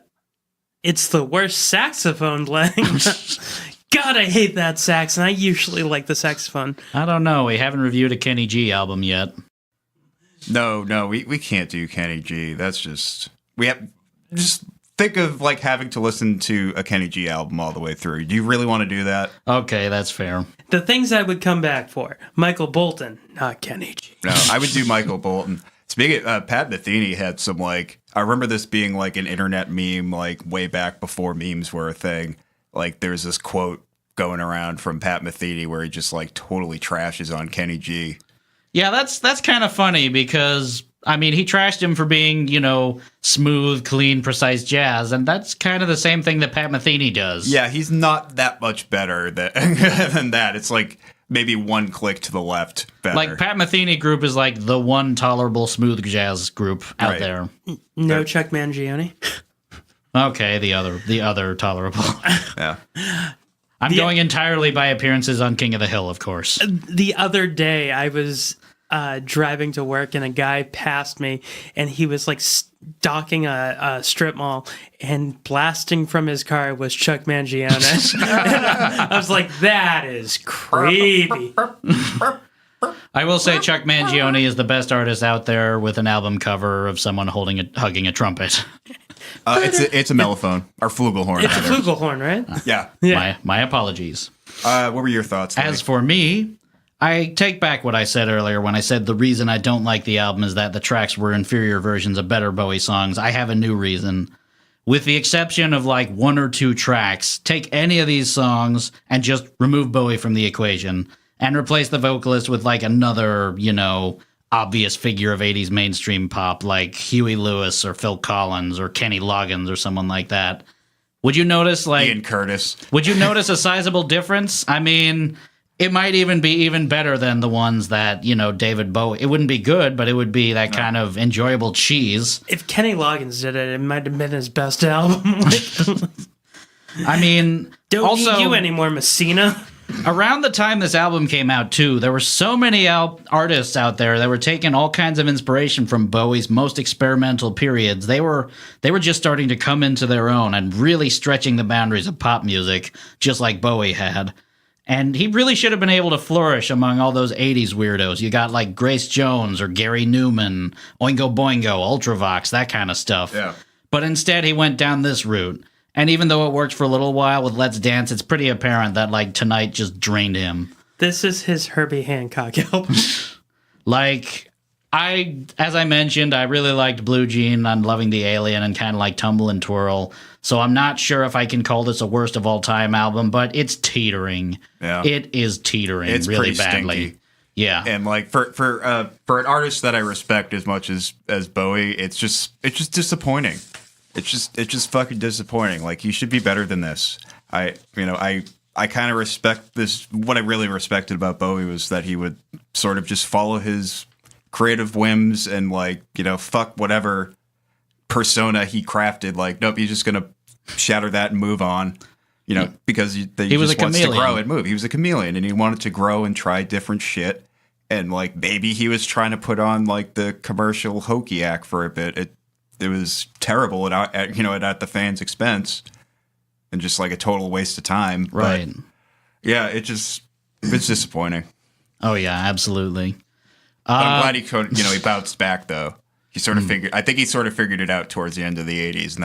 It's the worst saxophone playing. God, I hate that sax, and I usually like the saxophone. I don't know. We haven't reviewed a Kenny G album yet. No, we can't do Kenny G. That's just just think of like having to listen to a Kenny G album all the way through. Do you really want to do that? Okay, that's fair. The things I would come back for: Michael Bolton, not Kenny G. No, I would do Michael Bolton. Speaking of, Pat Metheny had some like, I remember this being like an internet meme like way back before memes were a thing. Like there's this quote going around from Pat Metheny where he just like totally trashes on Kenny G. Yeah, that's kind of funny because, I mean, he trashed him for being, smooth, clean, precise jazz, and that's kind of the same thing that Pat Metheny does. Yeah, he's not that much better than that. It's like maybe one click to the left better. Like, Pat Metheny group is like the one tolerable smooth jazz group out there. No Chuck Mangione. Okay, the other tolerable. Yeah. I'm going entirely by appearances on King of the Hill, of course. The other day, I was driving to work, and a guy passed me, and he was like stalking a strip mall, and blasting from his car was Chuck Mangione. I was like, that is creepy. I will say Chuck Mangione is the best artist out there with an album cover of someone hugging a trumpet. It's a mellophone or flugelhorn. It's a flugelhorn, right? Yeah. My apologies. What were your thoughts? As for me, I take back what I said earlier when I said the reason I don't like the album is that the tracks were inferior versions of better Bowie songs. I have a new reason. With the exception of like one or two tracks, take any of these songs and just remove Bowie from the equation and replace the vocalist with like another, obvious figure of 80s mainstream pop like Huey Lewis or Phil Collins or Kenny Loggins or someone like that. Would you notice like Ian Curtis? Would you notice a sizable difference? I mean, it might even be even better than the ones that, David Bowie. It wouldn't be good, but it would be that kind of enjoyable cheese. If Kenny Loggins did it, it might have been his best album. I mean, Don't also, need you anymore, Messina. Around the time this album came out, too, there were so many artists out there that were taking all kinds of inspiration from Bowie's most experimental periods. They were just starting to come into their own and really stretching the boundaries of pop music, just like Bowie had. And he really should have been able to flourish among all those 80s weirdos. You got like Grace Jones or Gary Newman, Oingo Boingo, Ultravox, that kind of stuff. Yeah. But instead, he went down this route. And even though it worked for a little while with Let's Dance, it's pretty apparent that like Tonight just drained him. This is his Herbie Hancock album. As I mentioned, I really liked Blue Jean. I'm loving the Alien and kind of like Tumble and Twirl. So I'm not sure if I can call this a worst of all time album, but it's teetering. Yeah. It is teetering It's really pretty badly. stinky. Yeah. And like for an artist that I respect as much as Bowie, it's just disappointing. It's just fucking disappointing. Like, you should be better than this. I kind of respect this. What I really respected about Bowie was that he would sort of just follow his creative whims and like, fuck whatever persona he crafted. Like, nope, he's just gonna shatter that and move on. Because he was just a wants to chameleon. grow and move. He was a chameleon, and he wanted to grow and try different shit. And like, maybe he was trying to put on like the commercial hokey act for a bit. It was terrible at the fans' expense, and just like a total waste of time. Right. But, yeah, it's disappointing. Oh, yeah, absolutely. But I'm glad he bounced back though. He sort of I think he sort of figured it out towards the end of the 80s, and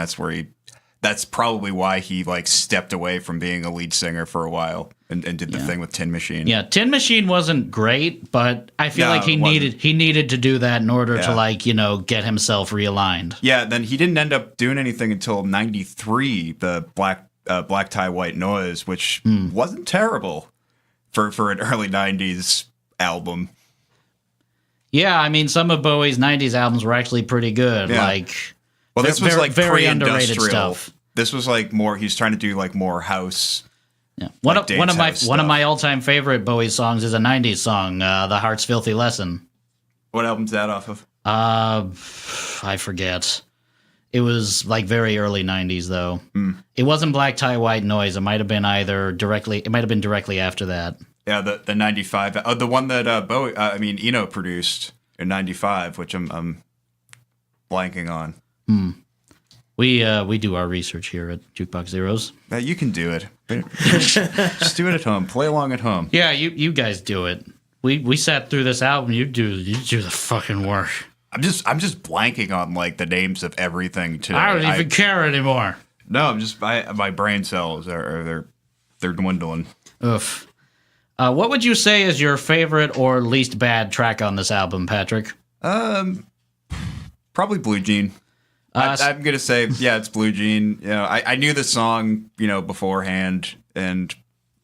that's probably why he like stepped away from being a lead singer for a while and did the thing with Tin Machine. Yeah, Tin Machine wasn't great, but I feel like he needed to do that in order to get himself realigned. Yeah, then he didn't end up doing anything until 93, the Black Tie White Noise, which wasn't terrible for an early 90s album. Yeah, I mean, some of Bowie's 90s albums were actually pretty good. Yeah. Well, this was like very underrated pre-industrial stuff. This was like more. He's trying to do like more house. Yeah. One One of my all-time favorite Bowie songs is a 90s song, The Heart's Filthy Lesson. What album's that off of? I forget. It was like very early 90s though. It wasn't Black Tie White Noise. It might have been directly after that. Yeah, the 95. The one that Eno produced in 95, which I'm blanking on. We do our research here at Jukebox Zeroes. You can do it. Just do it at home. Play along at home. Yeah, you guys do it. We sat through this album. You do the fucking work. I'm just blanking on like the names of everything today. I don't even care anymore. No, I'm just my brain cells they're dwindling. Oof. What would you say is your favorite or least bad track on this album, Patrick? Probably Blue Jean. I'm gonna say it's Blue Jean. You know, I knew the song beforehand, and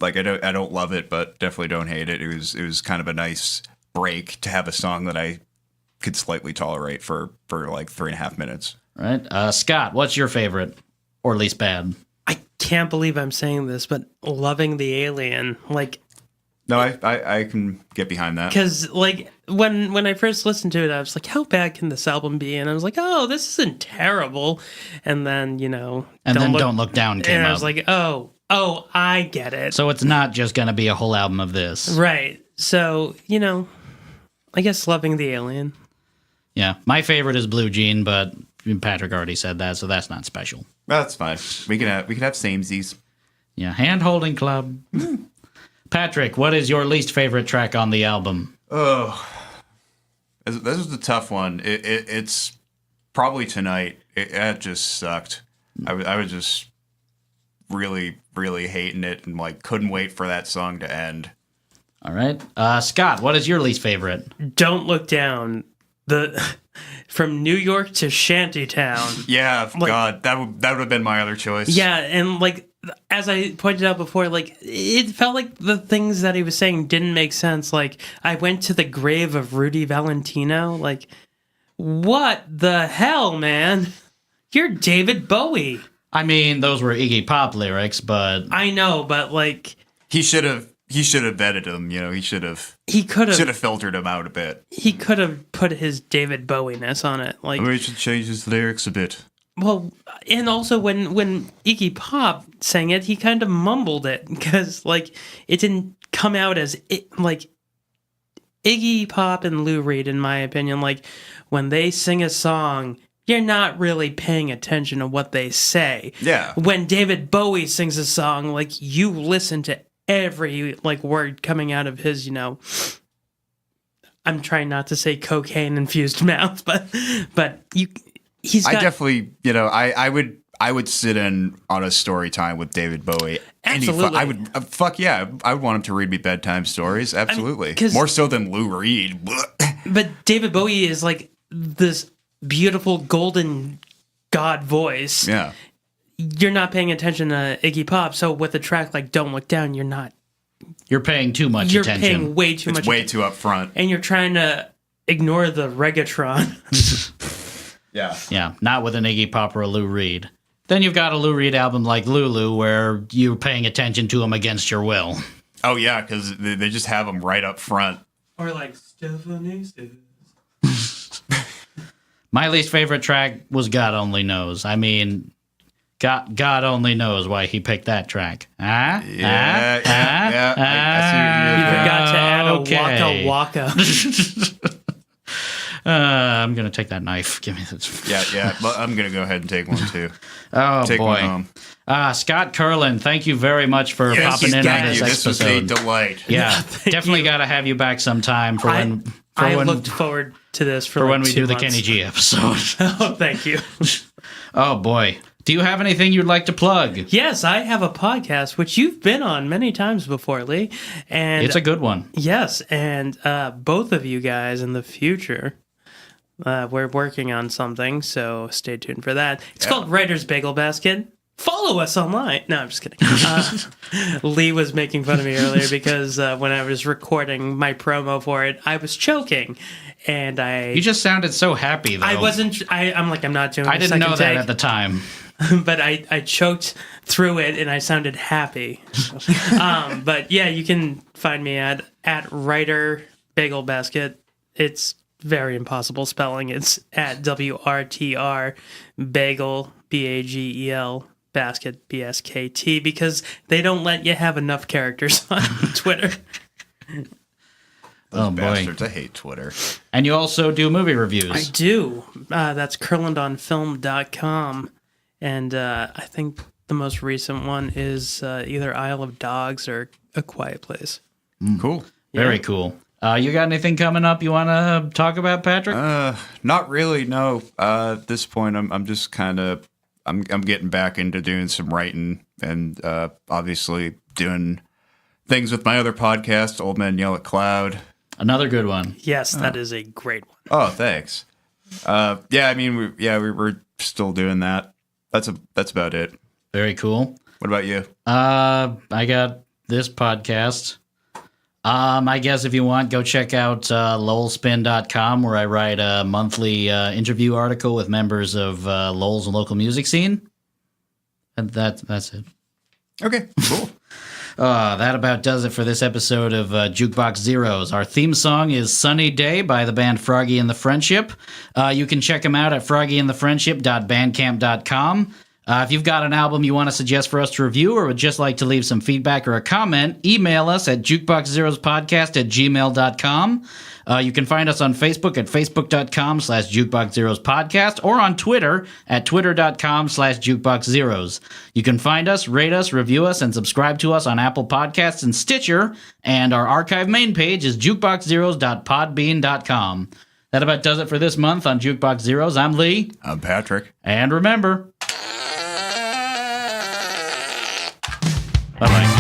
like I don't love it, but definitely don't hate it. It was kind of a nice break to have a song that I could slightly tolerate for like 3.5 minutes. Right. Scott, what's your favorite or least bad? I can't believe I'm saying this, but Loving the Alien, like. No, I can get behind that. Because, like, when I first listened to it, I was like, how bad can this album be? And I was like, oh, this isn't terrible. And then, Don't Look Down came out. And I was like, oh, I get it. So it's not just going to be a whole album of this. Right. So, I guess Loving the Alien. Yeah. My favorite is Blue Jean, but Patrick already said that, so that's not special. That's fine. We can have samesies. Yeah. Hand-holding club. Patrick, what is your least favorite track on the album? Oh, this is the tough one. It's probably Tonight. It just sucked. I was just really, really hating it and like couldn't wait for that song to end. All right, Scott, what is your least favorite? Don't Look Down. From New York to Shantytown. Yeah, God, that would have been my other choice. Yeah, and like. As I pointed out before, like, it felt like the things that he was saying didn't make sense. Like, I went to the grave of Rudy Valentino. Like, what the hell, man? You're David Bowie. I mean, those were Iggy Pop lyrics, but... I know, but, like... He should have vetted them, He could have filtered them out a bit. He could have put his David Bowie-ness on it. Like, we should change his lyrics a bit. Well, and also when Iggy Pop sang it, he kind of mumbled it because, like, it didn't come out as like Iggy Pop and Lou Reed, in my opinion. Like, when they sing a song, you're not really paying attention to what they say. Yeah. When David Bowie sings a song, like, you listen to every like word coming out of his, I'm trying not to say cocaine infused mouth, but you. I definitely, I would sit in on a story time with David Bowie. Absolutely. I would, I would want him to read me bedtime stories. Absolutely. More so than Lou Reed. But David Bowie is like this beautiful golden god voice. Yeah. You're not paying attention to Iggy Pop. So with a track like Don't Look Down, you're not. You're paying too much attention. You're paying way too much attention. It's way too up front. And you're trying to ignore the reggaeton. Yeah, not with an Iggy Pop or a Lou Reed. Then you've got a Lou Reed album like Lulu where you're paying attention to him against your will. Oh, yeah, because they just have him right up front. Or like Stephanie says. My least favorite track was God Only Knows. I mean, God only knows why he picked that track. Yeah. You forgot to add a waka waka. I'm going to take that knife. Give me this. Yeah. I'm going to go ahead and take one, too. Oh, take boy. One home. Scott Kurland, thank you very much for popping in on this episode. This was a delight. Yeah, definitely got to have you back sometime for when... I looked forward to this for when we do months. the Kenny G episode. Oh, thank you. Oh, boy. Do you have anything you'd like to plug? Yes, I have a podcast, which you've been on many times before, Lee. And it's a good one. Yes, and both of you guys in the future... we're working on something, so stay tuned for that. It's called Writer's Bagel Basket. Follow us online. No, I'm just kidding. Lee was making fun of me earlier because when I was recording my promo for it, I was choking. And You just sounded so happy, though. I'm not doing I didn't know that at the time. But I choked through it, and I sounded happy. But yeah, you can find me at Writer Bagel Basket. It's very impossible spelling. It's at WRTR Bagel BAGEL Basket BSKT because they don't let you have enough characters on Twitter. Those bastards, I hate Twitter. And you also do movie reviews. I do. That's KurlandOnFilm.com. And I think the most recent one is either Isle of Dogs or A Quiet Place. Cool. Very cool. You got anything coming up you want to talk about, Patrick? Not really. No. At this point, I'm just kind of I'm getting back into doing some writing and obviously doing things with my other podcast, Old Men Yell at Cloud. Another good one. Yes, that is a great one. Oh, thanks. Yeah, I mean, we're still doing that. That's about it. Very cool. What about you? I got this podcast. I guess if you want, go check out lowellspin.com, where I write a monthly interview article with members of Lowell's local music scene. And that's it. Okay, cool. That about does it for this episode of Jukebox Zeroes. Our theme song is Sunny Day by the band Froggy and the Friendship. You can check them out at froggyandthefriendship.bandcamp.com. If you've got an album you want to suggest for us to review or would just like to leave some feedback or a comment, email us at jukeboxzeroespodcast@gmail.com. You can find us on Facebook at facebook.com/jukeboxzeroespodcast or on Twitter at twitter.com/jukeboxzeroes. You can find us, rate us, review us, and subscribe to us on Apple Podcasts and Stitcher, and our archive main page is jukeboxzeroes.podbean.com. That about does it for this month on Jukebox Zeroes. I'm Lee. I'm Patrick. And remember... Bye-bye.